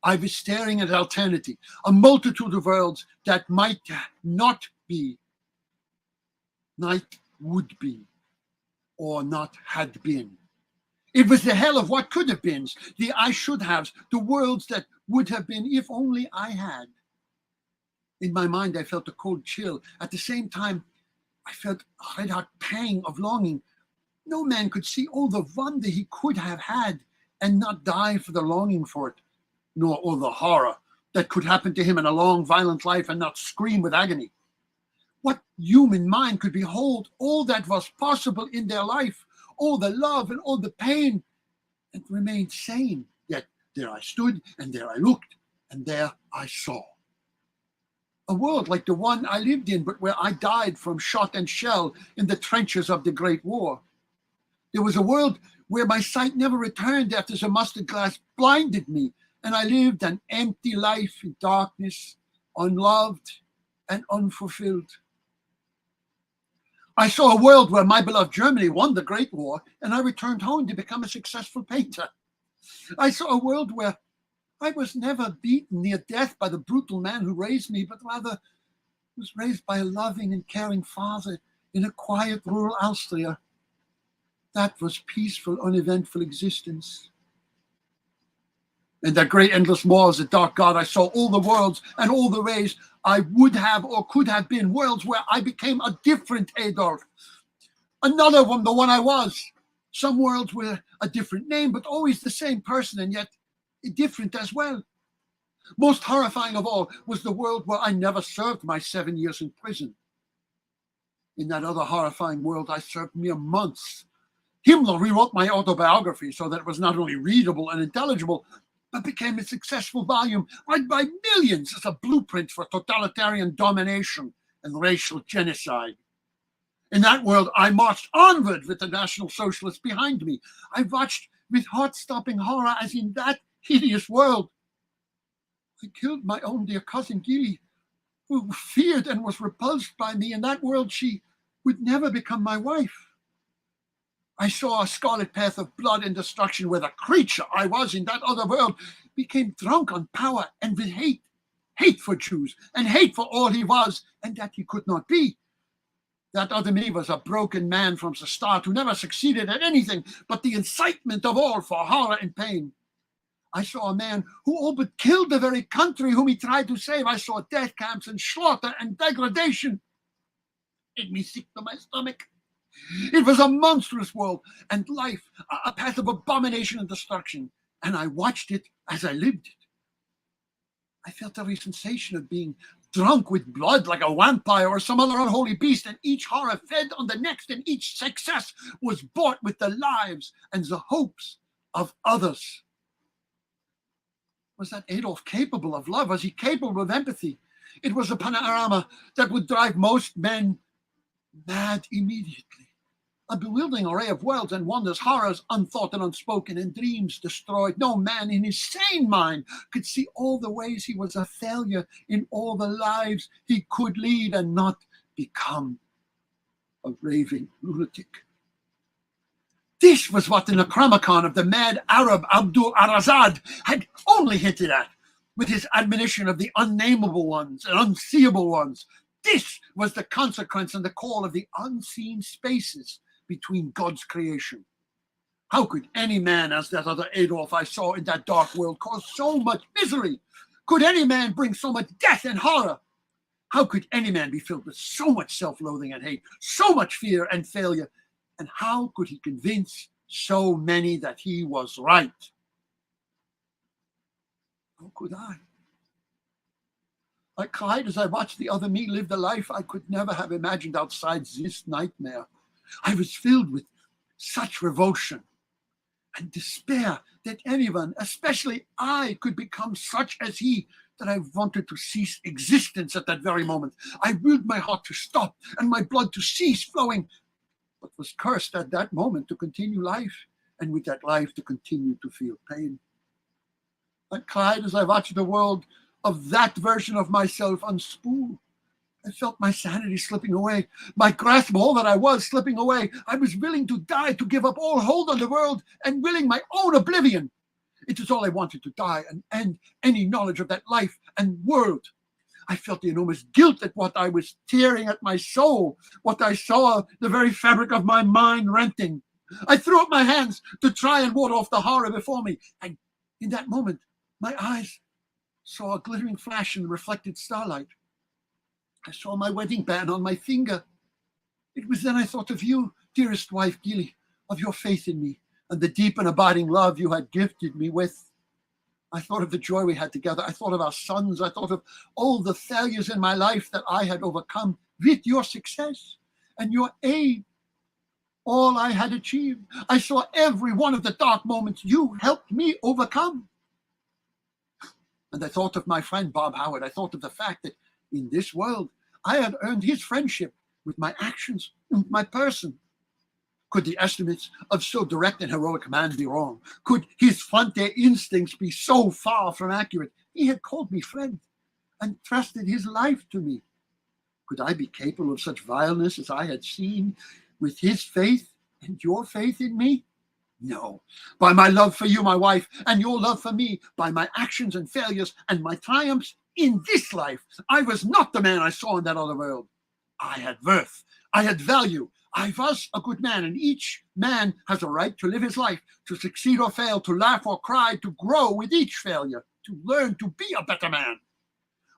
I was staring at eternity, a multitude of worlds that might not be, not would be, or not had been. It was the hell of what could have been, the I should haves, the worlds that would have been if only I had. In my mind, I felt a cold chill. At the same time, I felt a red-hot pang of longing. No man could see all the wonder he could have had and not die for the longing for it, nor all the horror that could happen to him in a long, violent life and not scream with agony. What human mind could behold all that was possible in their life, all the love and all the pain, and remain sane? Yet there I stood, and there I looked, and there I saw. A world like the one I lived in, but where I died from shot and shell in the trenches of the Great War. There was a world where my sight never returned after the mustard glass blinded me, and I lived an empty life in darkness, unloved and unfulfilled. I saw a world where my beloved Germany won the Great War, and I returned home to become a successful painter. I saw a world where I was never beaten near death by the brutal man who raised me, but rather was raised by a loving and caring father in a quiet rural Austria. That was peaceful, uneventful existence. In that great endless maw as a dark god, I saw all the worlds and all the ways I would have or could have been, worlds where I became a different Adolf, another one, the one I was. Some worlds with a different name, but always the same person, and yet different as well. Most horrifying of all was the world where I never served my 7 years in prison. In that other horrifying world, I served mere months. Himmler rewrote my autobiography so that it was not only readable and intelligible, but became a successful volume read by millions as a blueprint for totalitarian domination and racial genocide. In that world, I marched onward with the National Socialists behind me. I watched with heart-stopping horror as in that hideous world, I killed my own dear cousin Gilly, who feared and was repulsed by me. In that world, she would never become my wife. I saw a scarlet path of blood and destruction where the creature I was in that other world became drunk on power and with hate. Hate for Jews and hate for all he was and that he could not be. That other me was a broken man from the start who never succeeded at anything but the incitement of all for horror and pain. I saw a man who all but killed the very country whom he tried to save. I saw death camps and slaughter and degradation. It made me sick to my stomach. It was a monstrous world and life, a path of abomination and destruction, and I watched it as I lived it. I felt every sensation of being drunk with blood like a vampire or some other unholy beast, and each horror fed on the next, and each success was bought with the lives and the hopes of others. Was that Adolf capable of love? Was he capable of empathy? It was a panorama that would drive most men mad immediately. A bewildering array of worlds and wonders, horrors unthought and unspoken, and dreams destroyed. No man in his sane mind could see all the ways he was a failure in all the lives he could lead and not become a raving lunatic. This was what the Necronomicon of the mad Arab Abdul Arazad had only hinted at, with his admonition of the unnameable ones and unseeable ones. This was the consequence and the call of the unseen spaces between God's creation. How could any man, as that other Adolf I saw in that dark world, cause so much misery? Could any man bring so much death and horror? How could any man be filled with so much self-loathing and hate, so much fear and failure? And how could he convince so many that he was right? How could I? I cried as I watched the other me live the life I could never have imagined outside this nightmare. I was filled with such revulsion and despair that anyone, especially I, could become such as he, that I wanted to cease existence at that very moment. I willed my heart to stop and my blood to cease flowing, but was cursed at that moment to continue life, and with that life to continue to feel pain. I cried as I watched the world of that version of myself unspool. I felt my sanity slipping away, my grasp of all that I was slipping away. I was willing to die, to give up all hold on the world, and willing my own oblivion. It was all I wanted, to die and end any knowledge of that life and world. I felt the enormous guilt at what I was tearing at my soul, what I saw the very fabric of my mind renting. I threw up my hands to try and ward off the horror before me, and in that moment, my eyes saw a glittering flash in the reflected starlight. I saw my wedding band on my finger. It was then I thought of you, dearest wife Gilly, of your faith in me and the deep and abiding love you had gifted me with. I thought of the joy we had together. I thought of our sons. I thought of all the failures in my life that I had overcome with your success and your aid. All I had achieved. I saw every one of the dark moments you helped me overcome. And I thought of my friend Bob Howard. I thought of the fact that in this world, I had earned his friendship with my actions and my person. Could the estimates of so direct and heroic a man be wrong? Could his fronte instincts be so far from accurate? He had called me friend and trusted his life to me. Could I be capable of such vileness as I had seen with his faith and your faith in me? No. By my love for you, my wife, and your love for me, by my actions and failures and my triumphs in this life, I was not the man I saw in that other world. I had worth. I had value. I was a good man, and each man has a right to live his life, to succeed or fail, to laugh or cry, to grow with each failure, to learn to be a better man.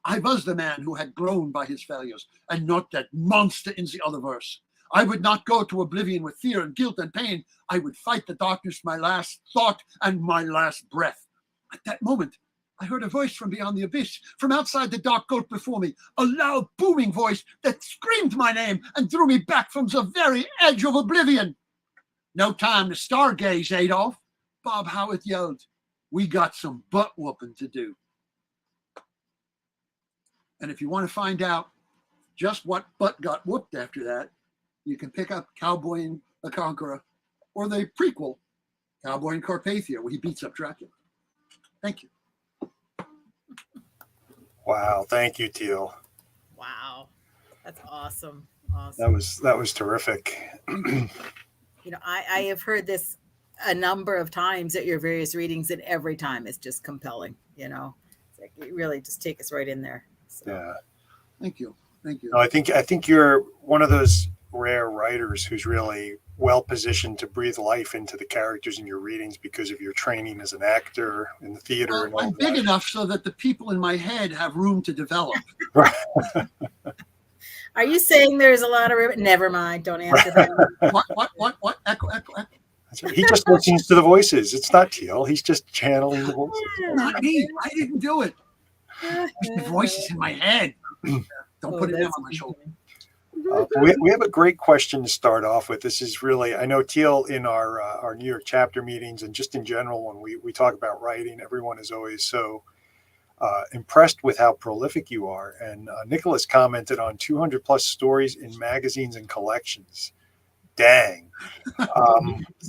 I was the man who had grown by his failures, and not that monster in the other verse. I would not go to oblivion with fear and guilt and pain. I would fight the darkness, my last thought and my last breath. At that moment, I heard a voice from beyond the abyss, from outside the dark gulf before me, a loud, booming voice that screamed my name and threw me back from the very edge of oblivion. No time to stargaze, Adolf, Bob Howard yelled. We got some butt whooping to do. And if you want to find out just what butt got whooped after that, you can pick up Cowboy and the Conqueror, or the prequel, Cowboy in Carpathia, where he beats up Dracula. Thank you. Wow, thank you, Teal. Wow, that's awesome. Awesome. That was terrific. You know, I have heard this a number of times at your various readings, and every time it's just compelling. You know, it's like you really just take us right in there. So. Yeah. Thank you. Thank you. No, I think you're one of those rare writers who's really well positioned to breathe life into the characters in your readings because of your training as an actor in the theater. And all I'm that. big enough so that the people in my head have room to develop. Are you saying there's a lot of room? Never mind. Don't answer that. What? Echo. He just listens to the voices. It's not Teal. He's just channeling the voices. Not me. I didn't do it. The voices in my head. Don't put it down on my shoulder. We have a great question to start off with. This is really, I know Teal in our New York chapter meetings and just in general when we talk about writing, everyone is always so impressed with how prolific you are. And Nicholas commented on 200 plus stories in magazines and collections. Dang,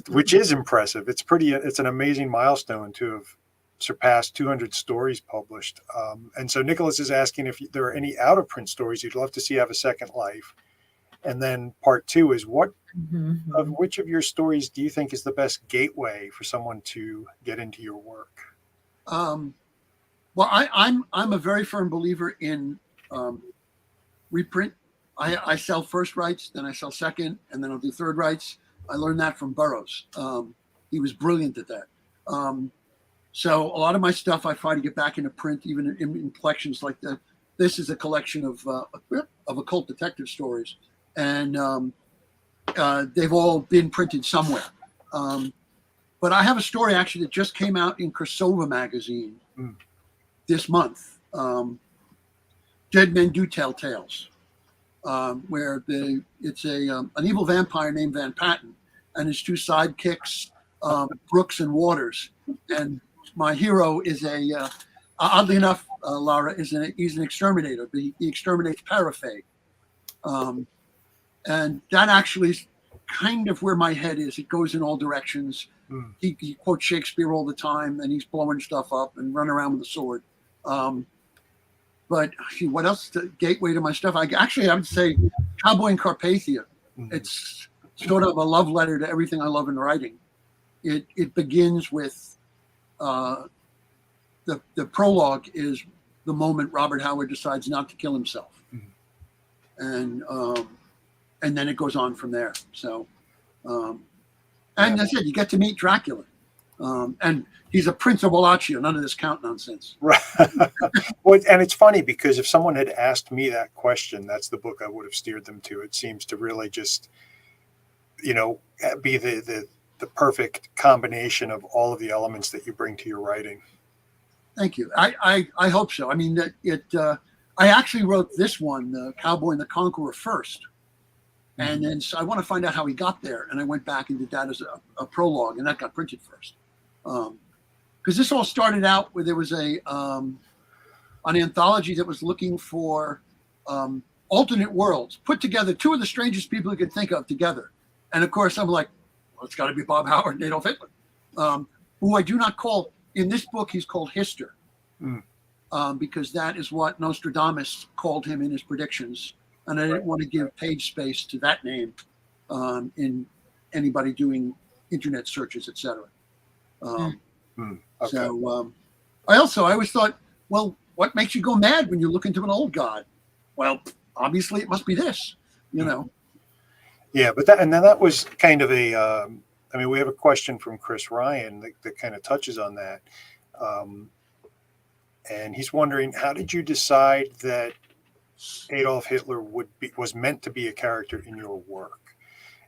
which is impressive. It's an amazing milestone to have surpassed 200 stories published. And so Nicholas is asking if there are any out of print stories you'd love to see have a second life. And then part two is which of your stories do you think is the best gateway for someone to get into your work? Well, I'm a very firm believer in reprint. I sell first rights, then I sell second, and then I'll do third rights. I learned that from Burroughs. He was brilliant at that. So a lot of my stuff I try to get back into print, even in collections like that. This is a collection of occult detective stories, and they've all been printed somewhere. But I have a story actually that just came out in Korsova magazine this month. Dead Men Do Tell Tales, where it's an evil vampire named Van Patten and his two sidekicks, Brooks and Waters, and my hero is oddly enough, Lara he's an exterminator. He exterminates paraphage. And that actually is kind of where my head is. It goes in all directions. He quotes Shakespeare all the time, and he's blowing stuff up and running around with a sword. But what else? The gateway to my stuff? I would say Cowboy in Carpathia. It's sort of a love letter to everything I love in writing. It begins with the prologue is the moment Robert Howard decides not to kill himself, and then it goes on from there. So, and as I said, you get to meet Dracula, and he's a Prince of Wallachia. None of this count nonsense. Right. Well, and it's funny because if someone had asked me that question, that's the book I would have steered them to. It seems to really just, be the perfect combination of all of the elements that you bring to your writing. Thank you. I hope so. I mean, I actually wrote this one, the Cowboy and the Conqueror, first. And then so I want to find out how he got there. And I went back and did that as a prologue, and that got printed first. Because this all started out where there was an anthology that was looking for alternate worlds, put together two of the strangest people you could think of together. And of course, I'm like, well, it's got to be Bob Howard and Adolf Hitler, who I do not call, in this book, he's called Hister, because that is what Nostradamus called him in his predictions. And I didn't want to give page space to that name in anybody doing internet searches, etc. Okay. So I always thought, well, what makes you go mad when you look into an old god? Well, obviously it must be this, you know. Yeah, but that was kind of a. I mean, we have a question from Chris Ryan that kind of touches on that, and he's wondering, how did you decide that Adolf Hitler was meant to be a character in your work?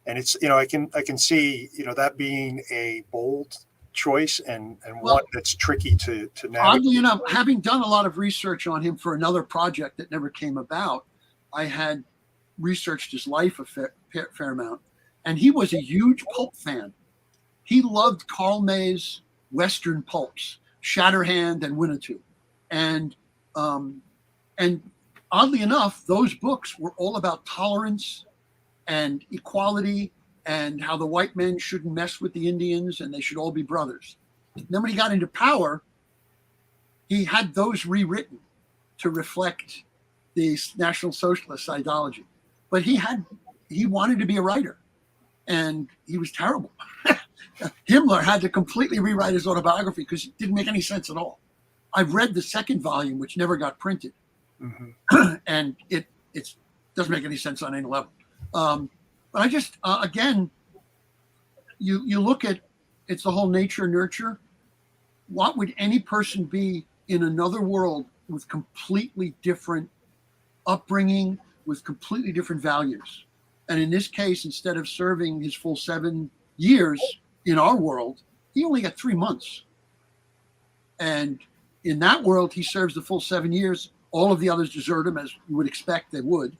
And it's, you know, I can see, you know, that being a bold choice and one that's tricky to navigate. Oddly enough, having done a lot of research on him for another project that never came about, I had researched his life a fair amount, and he was a huge pulp fan. He loved Karl May's Western pulps, Shatterhand and Winnetou, and oddly enough, those books were all about tolerance and equality and how the white men shouldn't mess with the Indians and they should all be brothers. And then when he got into power, he had those rewritten to reflect the National Socialist ideology. But he wanted to be a writer, and he was terrible. Himmler had to completely rewrite his autobiography because it didn't make any sense at all. I've read the second volume, which never got printed, and it doesn't make any sense on any level. But I just, again, you look at, it's the whole nature nurture. What would any person be in another world with completely different upbringing, with completely different values? And in this case, instead of serving his full 7 years in our world, he only got 3 months. And in that world, he serves the full 7 years. All of the others desert him, as you would expect they would.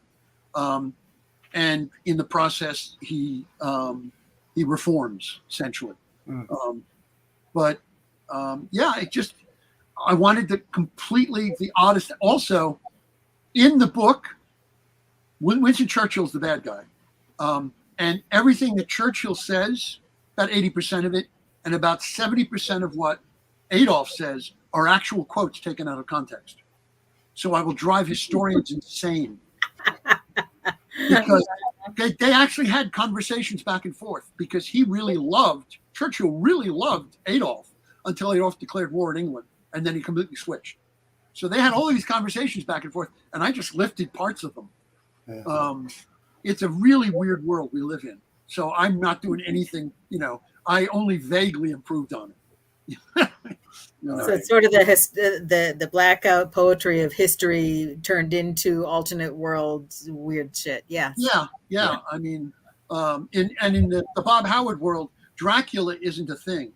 And in the process, he reforms, essentially. I wanted to completely, the oddest. Also, in the book, Winston Churchill's the bad guy. And everything that Churchill says, about 80% of it, and about 70% of what Adolf says are actual quotes taken out of context. So I will drive historians insane. Because they actually had conversations back and forth, because Churchill really loved Adolf until Adolf declared war in England, and then he completely switched. So they had all of these conversations back and forth, and I just lifted parts of them. Yeah. It's a really weird world we live in. So I'm not doing anything, I only vaguely improved on it. So it's sort of the blackout poetry of history turned into alternate worlds, weird shit. Yeah. Yeah. I mean, in the Bob Howard world, Dracula isn't a thing.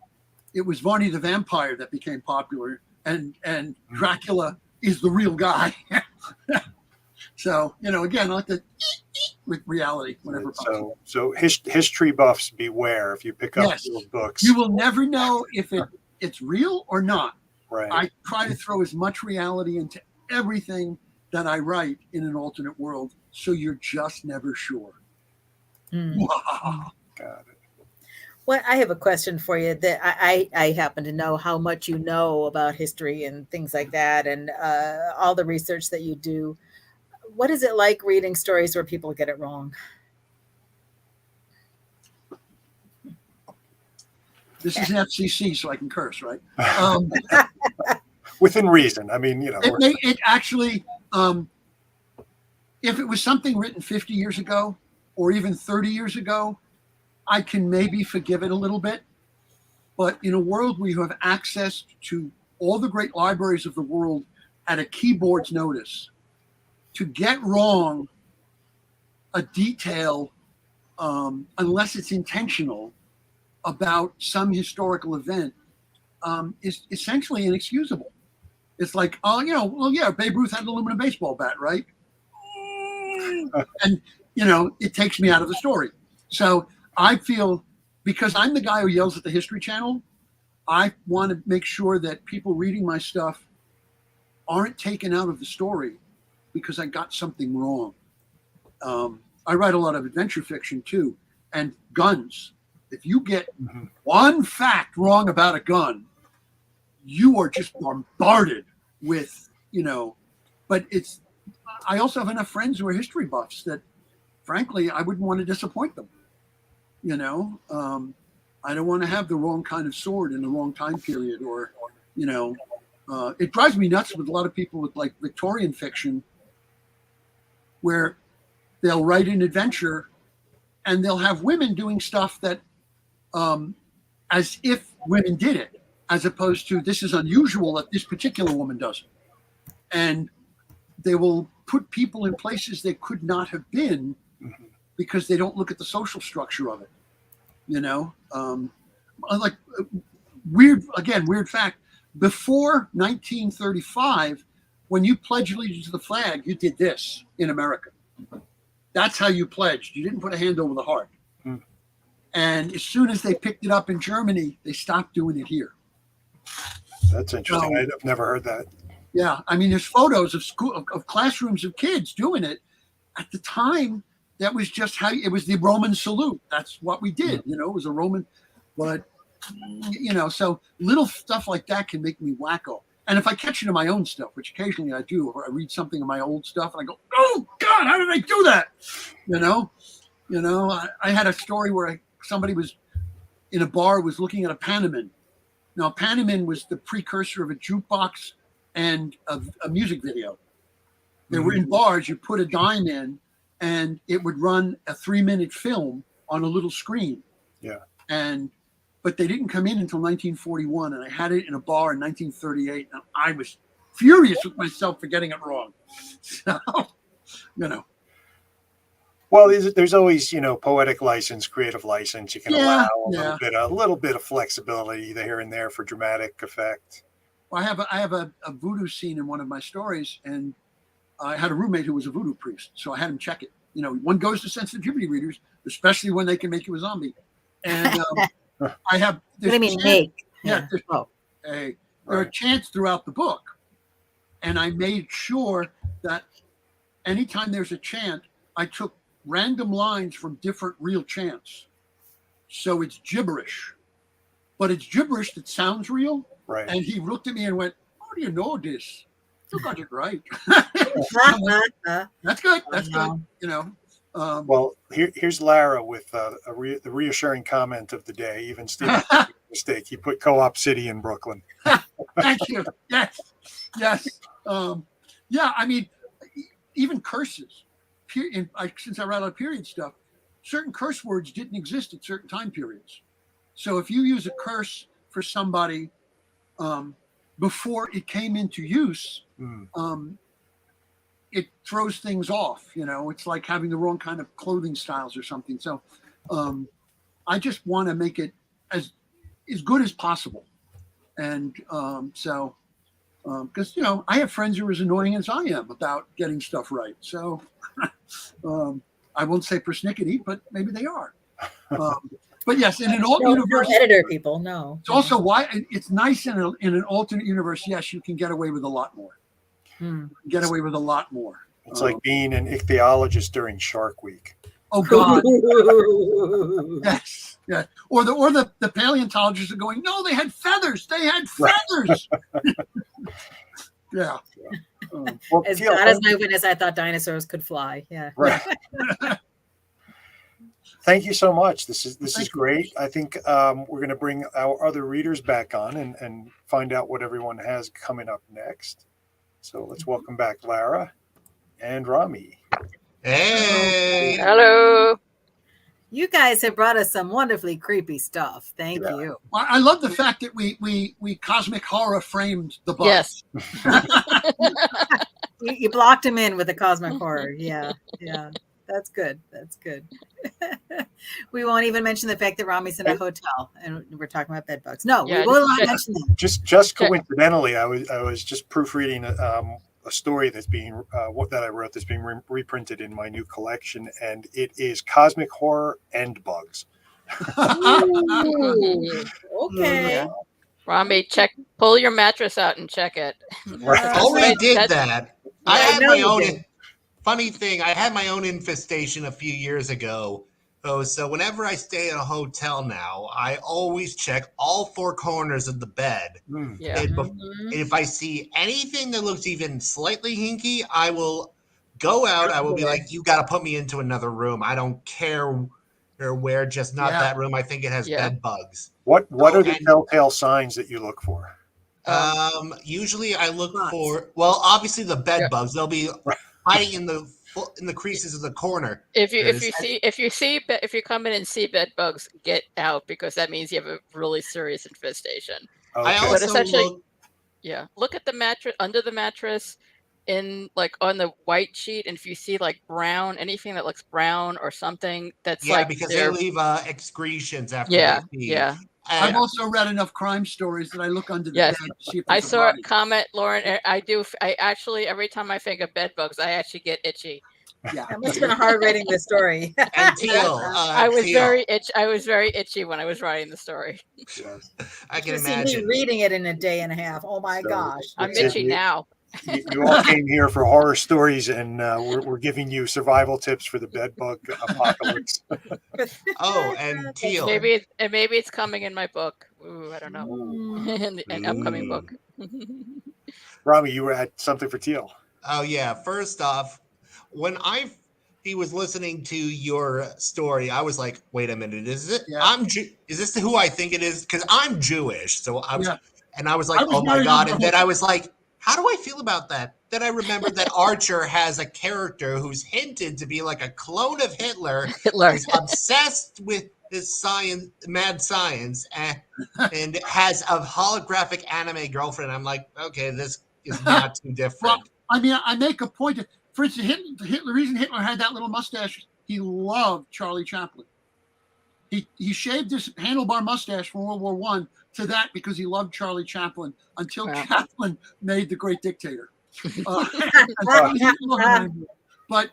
It was Varney the Vampire that became popular, and Dracula is the real guy. So, again, I like to with reality whenever possible. So history buffs beware if you pick up those books. You will never know if it's real or not. Right. I try to throw as much reality into everything that I write in an alternate world, so you're just never sure. Got it. Well, I have a question for you that I happen to know how much you know about history and things like that, and all the research that you do. What is it like reading stories where people get it wrong? This is an FCC, so I can curse, right? Within reason. I mean, It actually, if it was something written 50 years ago or even 30 years ago, I can maybe forgive it a little bit. But in a world where you have access to all the great libraries of the world at a keyboard's notice, to get wrong a detail, unless it's intentional, about some historical event, is essentially inexcusable. It's like, Babe Ruth had an aluminum baseball bat, right? And, it takes me out of the story. So I feel, because I'm the guy who yells at the History Channel, I want to make sure that people reading my stuff aren't taken out of the story because I got something wrong. I write a lot of adventure fiction too, And guns. If you get one fact wrong about a gun, you are just bombarded with, but I also have enough friends who are history buffs that, frankly, I wouldn't want to disappoint them. I don't want to have the wrong kind of sword in the wrong time period, or, it drives me nuts with a lot of people with like Victorian fiction, where they'll write an adventure and they'll have women doing stuff that, as if women did it, as opposed to this is unusual that this particular woman does it. And they will put people in places they could not have been because they don't look at the social structure of it. Like weird fact, before 1935, when you pledged allegiance to the flag, you did this in America. That's how you pledged. You didn't put a hand over the heart. And as soon as they picked it up in Germany, they stopped doing it here. That's interesting. I've never heard that. Yeah, I mean, there's photos of of classrooms of kids doing it. At the time, that was just how it was, the Roman salute. That's what we did. It was a Roman, but so little stuff like that can make me wacko. And if I catch it in my own stuff, which occasionally I do, or I read something in my old stuff and I go, "Oh God, how did I do that?" I had a story where somebody was in a bar, was looking at a Panamin. Now, a Panamin was the precursor of a jukebox and a music video. They were in bars. You put a dime in, and it would run a 3-minute film on a little screen. Yeah. But they didn't come in until 1941, and I had it in a bar in 1938, and I was furious with myself for getting it wrong. So, Well, there's always, poetic license, creative license. You can allow a little bit of flexibility either here and there for dramatic effect. Well, I have a voodoo scene in one of my stories, and I had a roommate who was a voodoo priest, so I had him check it. One goes to sensitivity readers, especially when they can make you a zombie. And I have. What do you mean make? Yeah. There are chants throughout the book, and I made sure that anytime there's a chant, I took random lines from different real chants. So it's gibberish, but it's gibberish that sounds real. Right. And he looked at me and went, "How do you know this? You got it right." That's good. That's good. Well, here's Lara with the reassuring comment of the day. Even Steve made a mistake. He put Co-op City in Brooklyn. Thank you. Yes. Yeah. I mean, even curses. Since I write on period stuff, certain curse words didn't exist at certain time periods. So if you use a curse for somebody before it came into use, it throws things off. It's like having the wrong kind of clothing styles or something. So I just want to make it as good as possible. And because I have friends who are as annoying as I am about getting stuff right. So I won't say persnickety, but maybe they are. But yes, in an alternate universe, editor people, no. It's also why it's nice in an alternate universe. Yes, you can get away with a lot more. Get away with a lot more. It's like being an ichthyologist during Shark Week. Oh God. Yes. Yeah. Or the paleontologists are going, "No, they had feathers. They had feathers." Yeah. Well, As God is my witness, I thought dinosaurs could fly. Yeah. Right. Thank you so much. This is great. I think we're going to bring our other readers back on and find out what everyone has coming up next. So let's welcome back Lara and Rami. Hey. Hello. You guys have brought us some wonderfully creepy stuff. Thank you. Well, I love the fact that we cosmic horror framed the book. Yes. You blocked him in with the cosmic horror. Yeah. That's good. We won't even mention the fact that Rami's in a hotel and we're talking about bed bugs. No, we will not mention that. Just coincidentally, I was just proofreading a story that's being that I wrote that's being reprinted in my new collection, and it is cosmic horror and bugs. Ooh, okay. Rami, pull your mattress out and check it. Right. I already did that. I had know my you own. did. Funny thing, I had my own infestation a few years ago, Oh, so whenever I stay at a hotel now, I always check all four corners of the bed. Hmm. Yeah. And Mhm. if I see anything that looks even slightly hinky, I will go out. I will be like, "You got to put me into another room. I don't care where, just not Yeah. that room. I think it has Yeah. bed bugs." What Oh, are the and telltale signs that you look for? usually I look Spots. for, well, obviously the bed Yeah. bugs. They'll be hiding in the creases of the corner. If you There's- if you come in and see bed bugs, get out, because that means you have a really serious infestation. I Okay. But also essentially, look. yeah, look at the mattress, under the mattress, in like on the white sheet, and if you see like brown, anything that looks brown or something, that's Yeah, like because they they're leave excretions after yeah, they feed. yeah. I've And also read enough crime stories that I look under the Yes. bed to see if I there's a saw a body. comment, Lauren. I do. I actually, every time I think of bed bugs, I actually get itchy. Yeah. That must have been hard writing the story. and Teal, I was Teal, very itchy. I was very itchy when I was writing the story. Yes. I You can should see me imagine. reading it in a day and a half. Oh my So gosh. I'm that's it. itchy now. You all came here for horror stories, and we're giving you survival tips for the bed bug apocalypse. Oh, and Teal. Maybe it's coming in my book. Ooh, I don't know. Mm. in an upcoming book. Rami, you had something for Teal. Oh yeah. First off, when he was listening to your story, I was like, "Wait a minute, is it? Yeah. Is this who I think it is? Because I'm Jewish." So I was, Yeah. and I was like, I was "Oh my married god!" under And then I was like, "How do I feel about that?" Then I remembered that Archer has a character who's hinted to be like a clone of Hitler. Hitler. Who's obsessed with this mad science, and has a holographic anime girlfriend. I'm like, okay, this is not too different. Well, I mean, I make a point. For instance, the reason Hitler had that little mustache, he loved Charlie Chaplin. He shaved his handlebar mustache from World War I to that because he loved Charlie Chaplin until Wow. Chaplin made The Great Dictator. But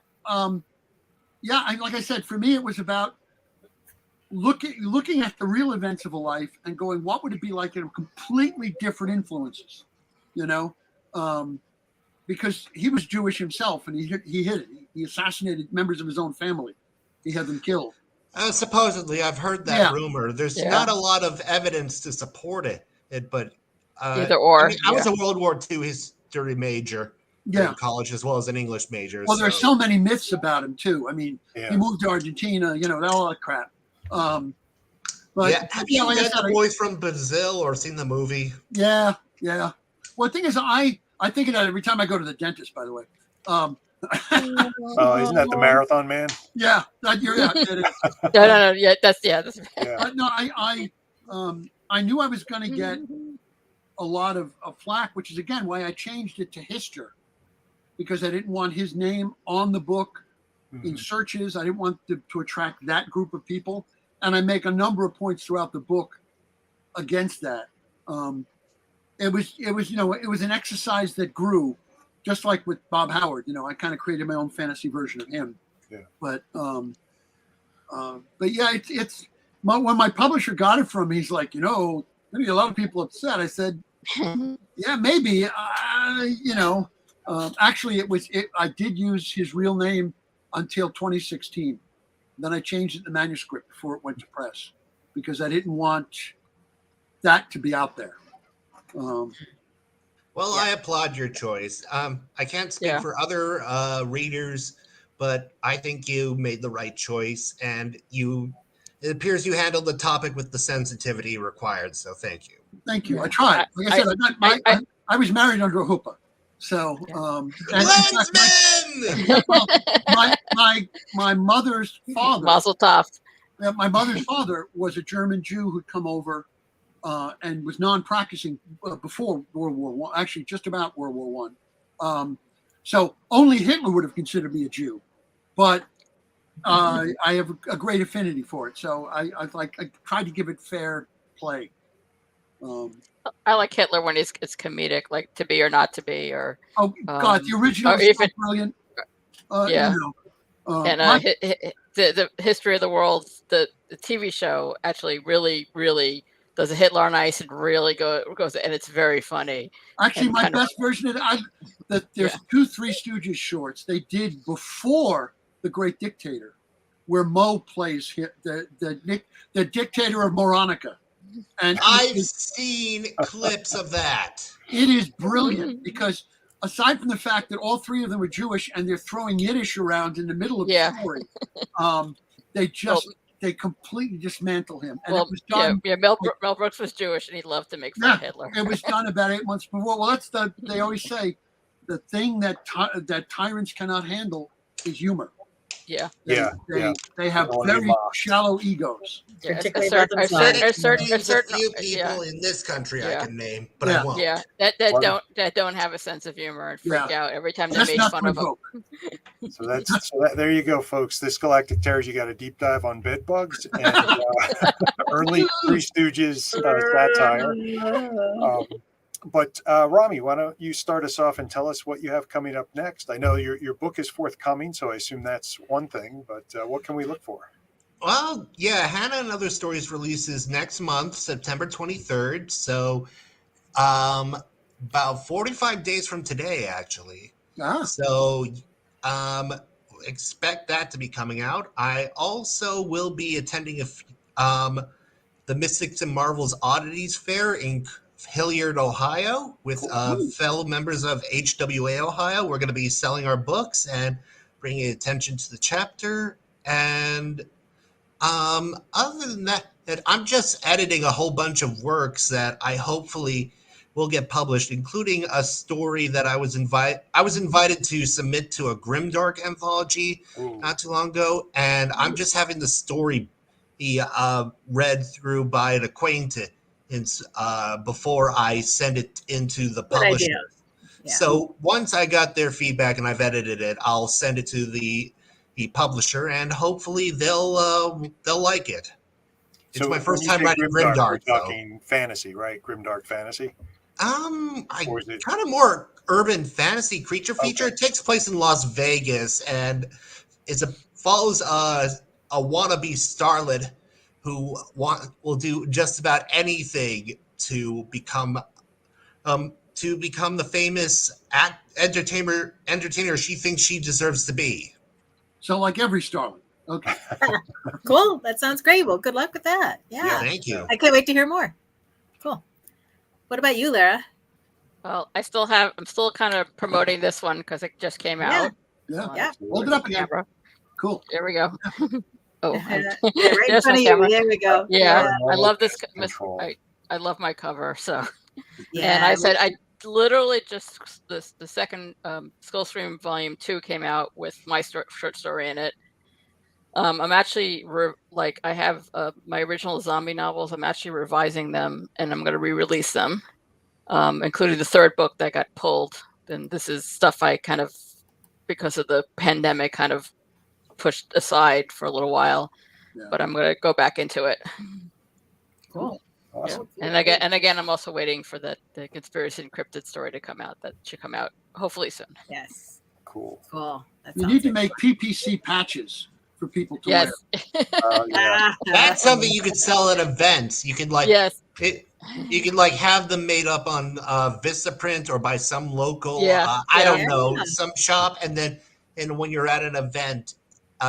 yeah, like I said, for me, it was about looking at the real events of a life and going, what would it be like in completely different influences, because he was Jewish himself and he hid it. He assassinated members of his own family. He had them killed. Supposedly, I've heard that rumor. There's not a lot of evidence to support it, but either or. I mean, I was a World War II history major in college as well as an English major. Well, there's so many myths about him too. I mean, he moved to Argentina, all that crap. Have you met the boys from Brazil or seen the movie? Yeah. Well, the thing is, I think of that every time I go to the dentist, by the way. Isn't that the Marathon Man? Yeah, it is. No. Yeah, that's Yeah. No, I knew I was going to get a lot of flack, which is again why I changed it to Hister, because I didn't want his name on the book in searches. I didn't want to attract that group of people, and I make a number of points throughout the book against that. It was an exercise that grew, just like with Bob Howard. I kind of created my own fantasy version of him. Yeah. But yeah, it's when my publisher got it from me, he's like, maybe a lot of people upset. I said, yeah, maybe. Actually, I did use his real name until 2016. Then I changed it in the manuscript before it went to press because I didn't want that to be out there. I applaud your choice. I can't speak for other readers, but I think you made the right choice, and it appears you handled the topic with the sensitivity required. So thank you. Thank you. I tried. Like I said, I was married under a huppah. So, my mother's father, Mazel tov. My mother's father was a German Jew who'd come over and was non-practicing before World War I, actually just about World War I. So only Hitler would have considered me a Jew, but I have a great affinity for it. So I tried to give it fair play. I like Hitler when it's comedic, like To Be or Not to Be, or God, the original is so brilliant. The History of the World, the TV show actually really does a Hitler on Ice and really goes, and it's very funny. Actually, my best version of it, there's 2 Three Stooges shorts they did before The Great Dictator where Mo plays the dictator of Moronica. And I've seen clips of that. it is brilliant because aside from the fact that all three of them are Jewish and they're throwing Yiddish around in the middle of the story, they completely dismantle him. And it was done. Mel Brooks was Jewish and he loved to make fun of Hitler. It was done about 8 months before. Well, they always say the thing that tyrants cannot handle is humor. Yeah. They have very shallow egos. Yeah, There's a few people in this country I can name, but I won't. Yeah, that don't have a sense of humor and freak out every time they make fun of them. So there you go, folks. This Galactic Terrors, you got a deep dive on bed bugs and early Three Stooges satire. But Rami, why don't you start us off and tell us what you have coming up next? I know your book is forthcoming, so I assume that's one thing, but what can we look for? Well, yeah, Hannah and Other Stories releases next month, September 23rd. So about 45 days from today, actually. So expect that to be coming out. I also will be attending the Mystics and Marvels Oddities Fair in Hilliard, Ohio, with fellow members of HWA Ohio. We're going to be selling our books and bringing attention to the chapter. And other than that, I'm just editing a whole bunch of works that I hopefully will get published, including a story that I was invited to submit to a grimdark anthology not too long ago, and I'm just having the story be read through by an acquaintance before I send it into the publisher. Yeah. So once I got their feedback and I've edited it, I'll send it to the publisher, and hopefully they'll like it. It's my first time writing grimdark. We're talking fantasy, right? Grimdark fantasy. Kind of more urban fantasy creature feature. Okay. It takes place in Las Vegas, and follows a wannabe starlet who will do just about anything to become the famous entertainer she thinks she deserves to be. So, like every starlet. Okay. Cool. That sounds great. Well, good luck with that. Yeah. Thank you. I can't wait to hear more. Cool. What about you, Lara? Well, I'm still kind of promoting this one because it just came out. Yeah. Hold it up again. Camera. Cool. There we go. Right in front of you. There we go. Yeah. I love this. I love my cover. So, and I said, I literally just the second Skullstream Volume 2 came out with my short story in it. I'm actually I have my original zombie novels. I'm actually revising them, and I'm going to re-release them, including the third book that got pulled. And this is stuff I kind of, because of the pandemic, kind of pushed aside for a little while. But I'm going to go back into it. Cool. Awesome. Yeah. And again, I'm also waiting for the Conspiracy and Cryptid story to come out. That should come out hopefully soon. Yes. Cool. You need to make PPC patches for people to wear. That's something you could sell at events. You could you could have them made up on Vistaprint or by some local I don't know, some shop, and when you're at an event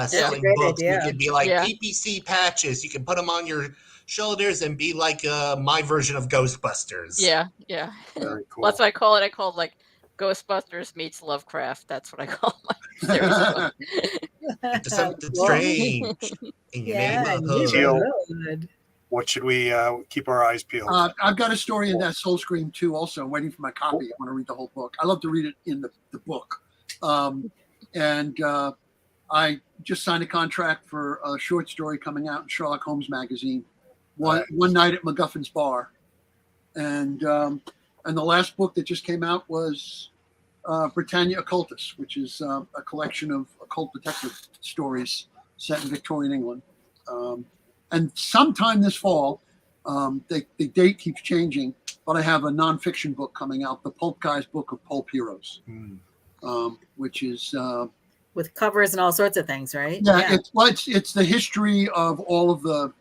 selling books, you could be like PPC patches. You can put them on your shoulders and be like my version of Ghostbusters. Yeah. Very cool. Well, that's what I call it. I call it like Ghostbusters meets Lovecraft. That's what I call my series. Something strange in your neighborhood. What should we keep our eyes peeled? I've got a story in that Soulscream 2 also. I'm waiting for my copy. I want to read the whole book. I love to read it in the book. And I just signed a contract for a short story coming out in Sherlock Holmes magazine. One night at MacGuffin's Bar. And the last book that just came out was Britannia Occultus, which is a collection of occult detective stories set in Victorian England. And sometime this fall, the date keeps changing, but I have a nonfiction book coming out, the Pulp Guy's Book of Pulp Heroes, which is... with covers and all sorts of things, right? Yeah. It's the history of all of the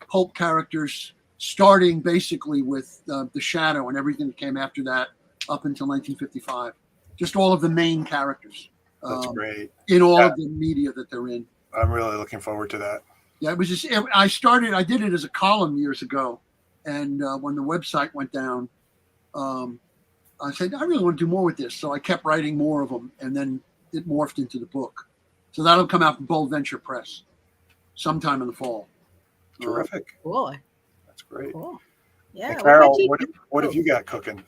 pulp characters, starting basically with the Shadow and everything that came after that up until 1955. Just all of the main characters. That's great. In all of the media that they're in. I'm really looking forward to that. Yeah, it was just, I did it as a column years ago. And when the website went down, I said, I really want to do more with this. So I kept writing more of them, and then it morphed into the book. So that'll come out from Bold Venture Press sometime in the fall. Terrific. Cool. That's great. Cool. Yeah. And what Carol, about you? what have you got cooking?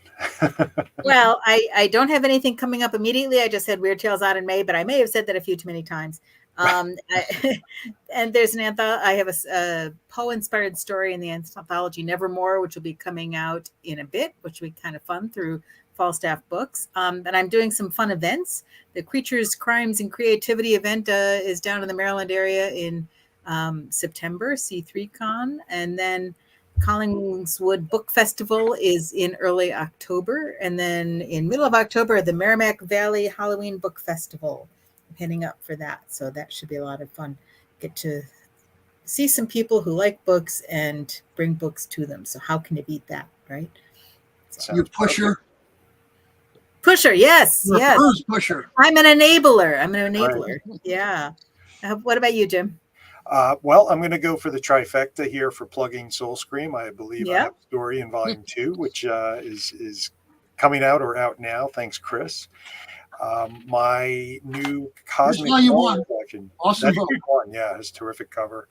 Well, I don't have anything coming up immediately. I just had Weird Tales out in May, but I may have said that a few too many times. And there's an I have a Poe-inspired story in the anthology Nevermore, which will be coming out in a bit, which will be kind of fun through Falstaff Books. And I'm doing some fun events. The Creatures, Crimes, and Creativity event is down in the Maryland area in September, C3Con. And then Collingswood Book Festival is in early October. And then in middle of October, the Merrimack Valley Halloween Book Festival. I'm heading up for that. So that should be a lot of fun. Get to see some people who like books and bring books to them. So how can you beat that, right? So, You pusher. Pusher, yes, You're yes. a cruise pusher. I'm an enabler. Right. Yeah. What about you, Jim? Well, I'm going to go for the trifecta here for plugging Soul Scream. I believe I have a story in volume 2, which is coming out or out now. Thanks, Chris. My new Cosmic Horror collection. Awesome book. Yeah, it's a terrific cover.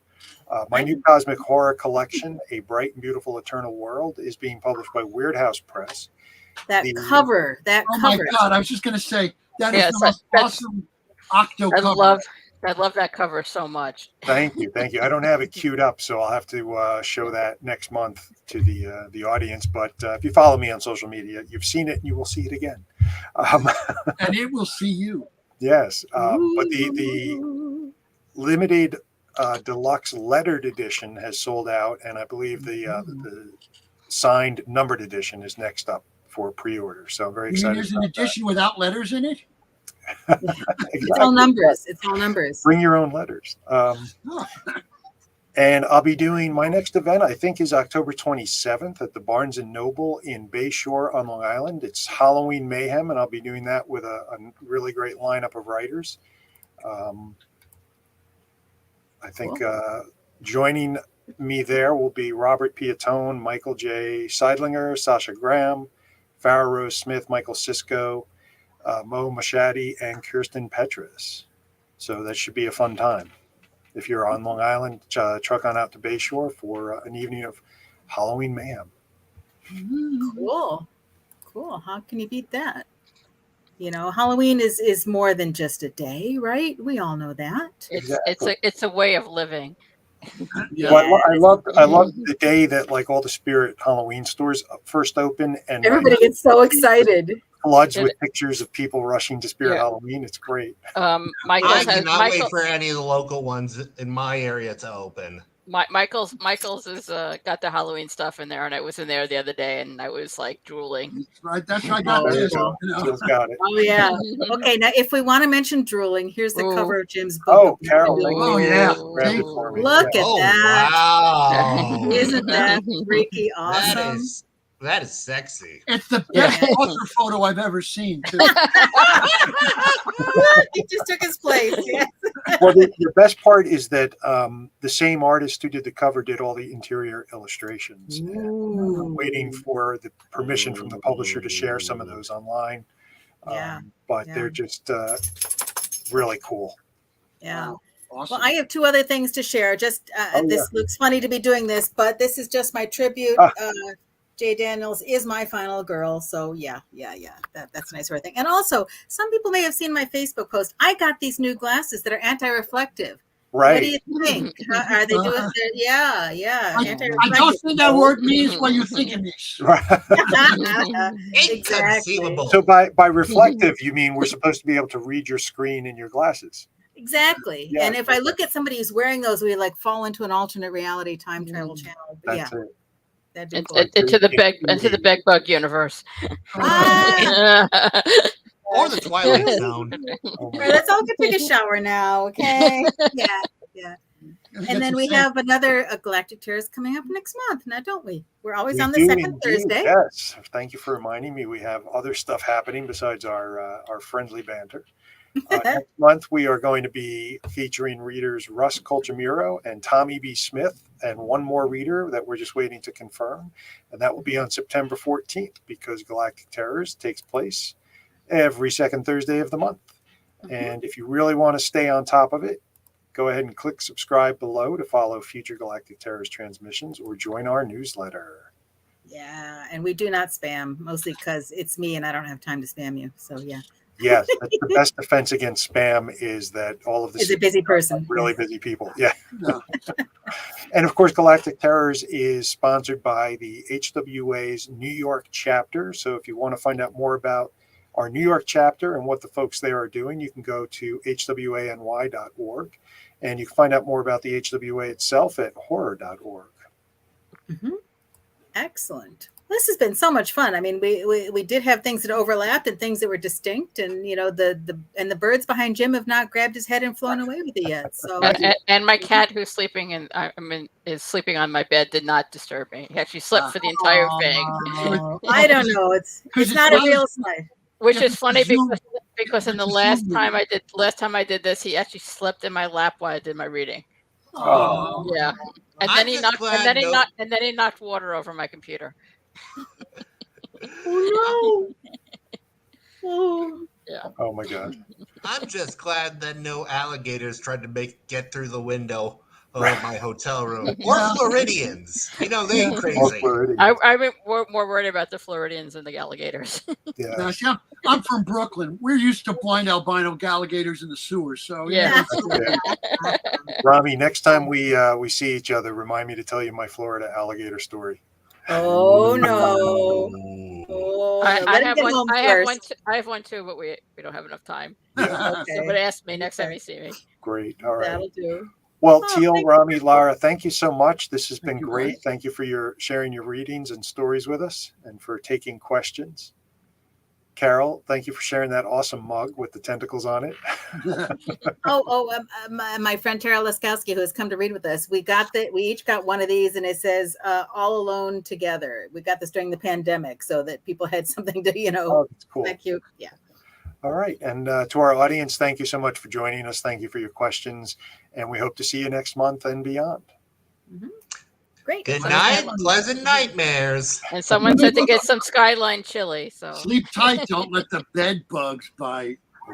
My new Cosmic Horror collection, A Bright and Beautiful Eternal World, is being published by Weird House Press. That cover. Oh my God! I was just going to say that is the most awesome octo cover. I love that cover so much. Thank you. I don't have it queued up, so I'll have to show that next month to the audience. But if you follow me on social media, you've seen it and you will see it again. And it will see you. Yes, but the limited deluxe lettered edition has sold out, and I believe the signed numbered edition is next up for pre-order. So I'm very excited. There's an edition without letters in it? Exactly. It's all numbers. It's all numbers. Bring your own letters. And I'll be doing my next event, I think, is October 27th at the Barnes & Noble in Bayshore on Long Island. It's Halloween Mayhem, and I'll be doing that with a really great lineup of writers. I think joining me there will be Robert Piatone, Michael J. Seidlinger, Sasha Graham, Farrah Rose Smith, Michael Sisko, Mo Machadi, and Kirsten Petras. So that should be a fun time. If you're on Long Island, truck on out to Bayshore for an evening of Halloween mayhem. Cool. How can you beat that? You know, Halloween is more than just a day, right? We all know that. It's a way of living. Yeah. Well, I love the day that like all the Spirit Halloween stores first open and everybody gets so excited. Floods with pictures of people rushing to Spirit Halloween. It's great. I cannot wait for any of the local ones in my area to open. Michael's has got the Halloween stuff in there, and I was in there the other day, and I was like drooling. That's right. I got this. Got it. Oh yeah. Okay, now if we want to mention drooling, here's the cover of Jim's book. Oh, Carol. Oh yeah. Look at that. Wow. Isn't that freaky awesome? That is sexy. It's the best author photo I've ever seen, too. He just took his place. Yes. Well, the best part is that the same artist who did the cover did all the interior illustrations. And I'm waiting for the permission from the publisher to share some of those online. But they're just really cool. Yeah. Awesome. Well, I have two other things to share. Just this looks funny to be doing this, but this is just my tribute. Jay Daniels is my final girl. So that's a nice sort of thing. And also, some people may have seen my Facebook post. I got these new glasses that are anti-reflective. Right. What do you think? Are they doing? Yeah. I don't think that word means what you think it means. Exactly. So by reflective, you mean we're supposed to be able to read your screen in your glasses. Exactly. Yeah. And if I look at somebody who's wearing those, we like fall into an alternate reality time travel channel. But That's it. Into the bed bug universe. Or the Twilight Zone. All right, let's all go take a shower now, okay? Yeah. And then we have another Galactic Terrors coming up next month, now don't we? We're always on the second Thursday. Yes. Thank you for reminding me. We have other stuff happening besides our friendly banter. Next month, we are going to be featuring readers Russ Colchamiro and Tommy B. Smith, and one more reader that we're just waiting to confirm. And that will be on September 14th, because Galactic Terrors takes place every second Thursday of the month. And if you really want to stay on top of it, go ahead and click subscribe below to follow future Galactic Terrors transmissions or join our newsletter. Yeah, and we do not spam, mostly because it's me and I don't have time to spam you. So yeah. Yes, that's the best defense against spam is that all of the Is a busy person. really busy people. Yeah. No. And of course, Galactic Terrors is sponsored by the HWA's New York chapter. So if you want to find out more about our New York chapter and what the folks there are doing, you can go to hwany.org, and you can find out more about the HWA itself at horror.org. Mm-hmm. Excellent. This has been so much fun. I mean, we did have things that overlapped and things that were distinct, and you know the birds behind Jim have not grabbed his head and flown away with it yet. So and my cat, who's sleeping is sleeping on my bed, did not disturb me. He actually slept for the entire thing. I don't know. It's not a real sign. Which is funny because in the last time I did this, he actually slept in my lap while I did my reading. Oh. Yeah. And then he knocked water over my computer. Oh no. Yeah. Oh my God. I'm just glad that no alligators tried to get through the window of my hotel room. Or Floridians. You know, they're crazy. I'm more worried about the Floridians than the alligators. Yeah. Now, see, I'm from Brooklyn. We're used to blind albino alligators in the sewers. So Yeah. Rami, next time we see each other, remind me to tell you my Florida alligator story. Oh no. Oh, I have one too, but we don't have enough time. Yeah. Okay. Somebody ask me next time you see me. Great. All right. That'll do. Well, Oh, Teal, thank Rami, Lara, thank you so much. This has been Thank you, great. guys. Thank you for sharing your readings and stories with us and for taking questions. Carol, thank you for sharing that awesome mug with the tentacles on it. My friend Tara Laskowski, who has come to read with us, we each got one of these, and it says "All Alone Together." We got this during the pandemic, so that people had something to, Oh, that's cool. Thank you. Yeah. All right. And to our audience, thank you so much for joining us. Thank you for your questions. And we hope to see you next month and beyond. Mm-hmm. Great. Good night. Pleasant nightmares. And someone said to get some Skyline chili. So Sleep tight. Don't let the bed bugs bite. Oh.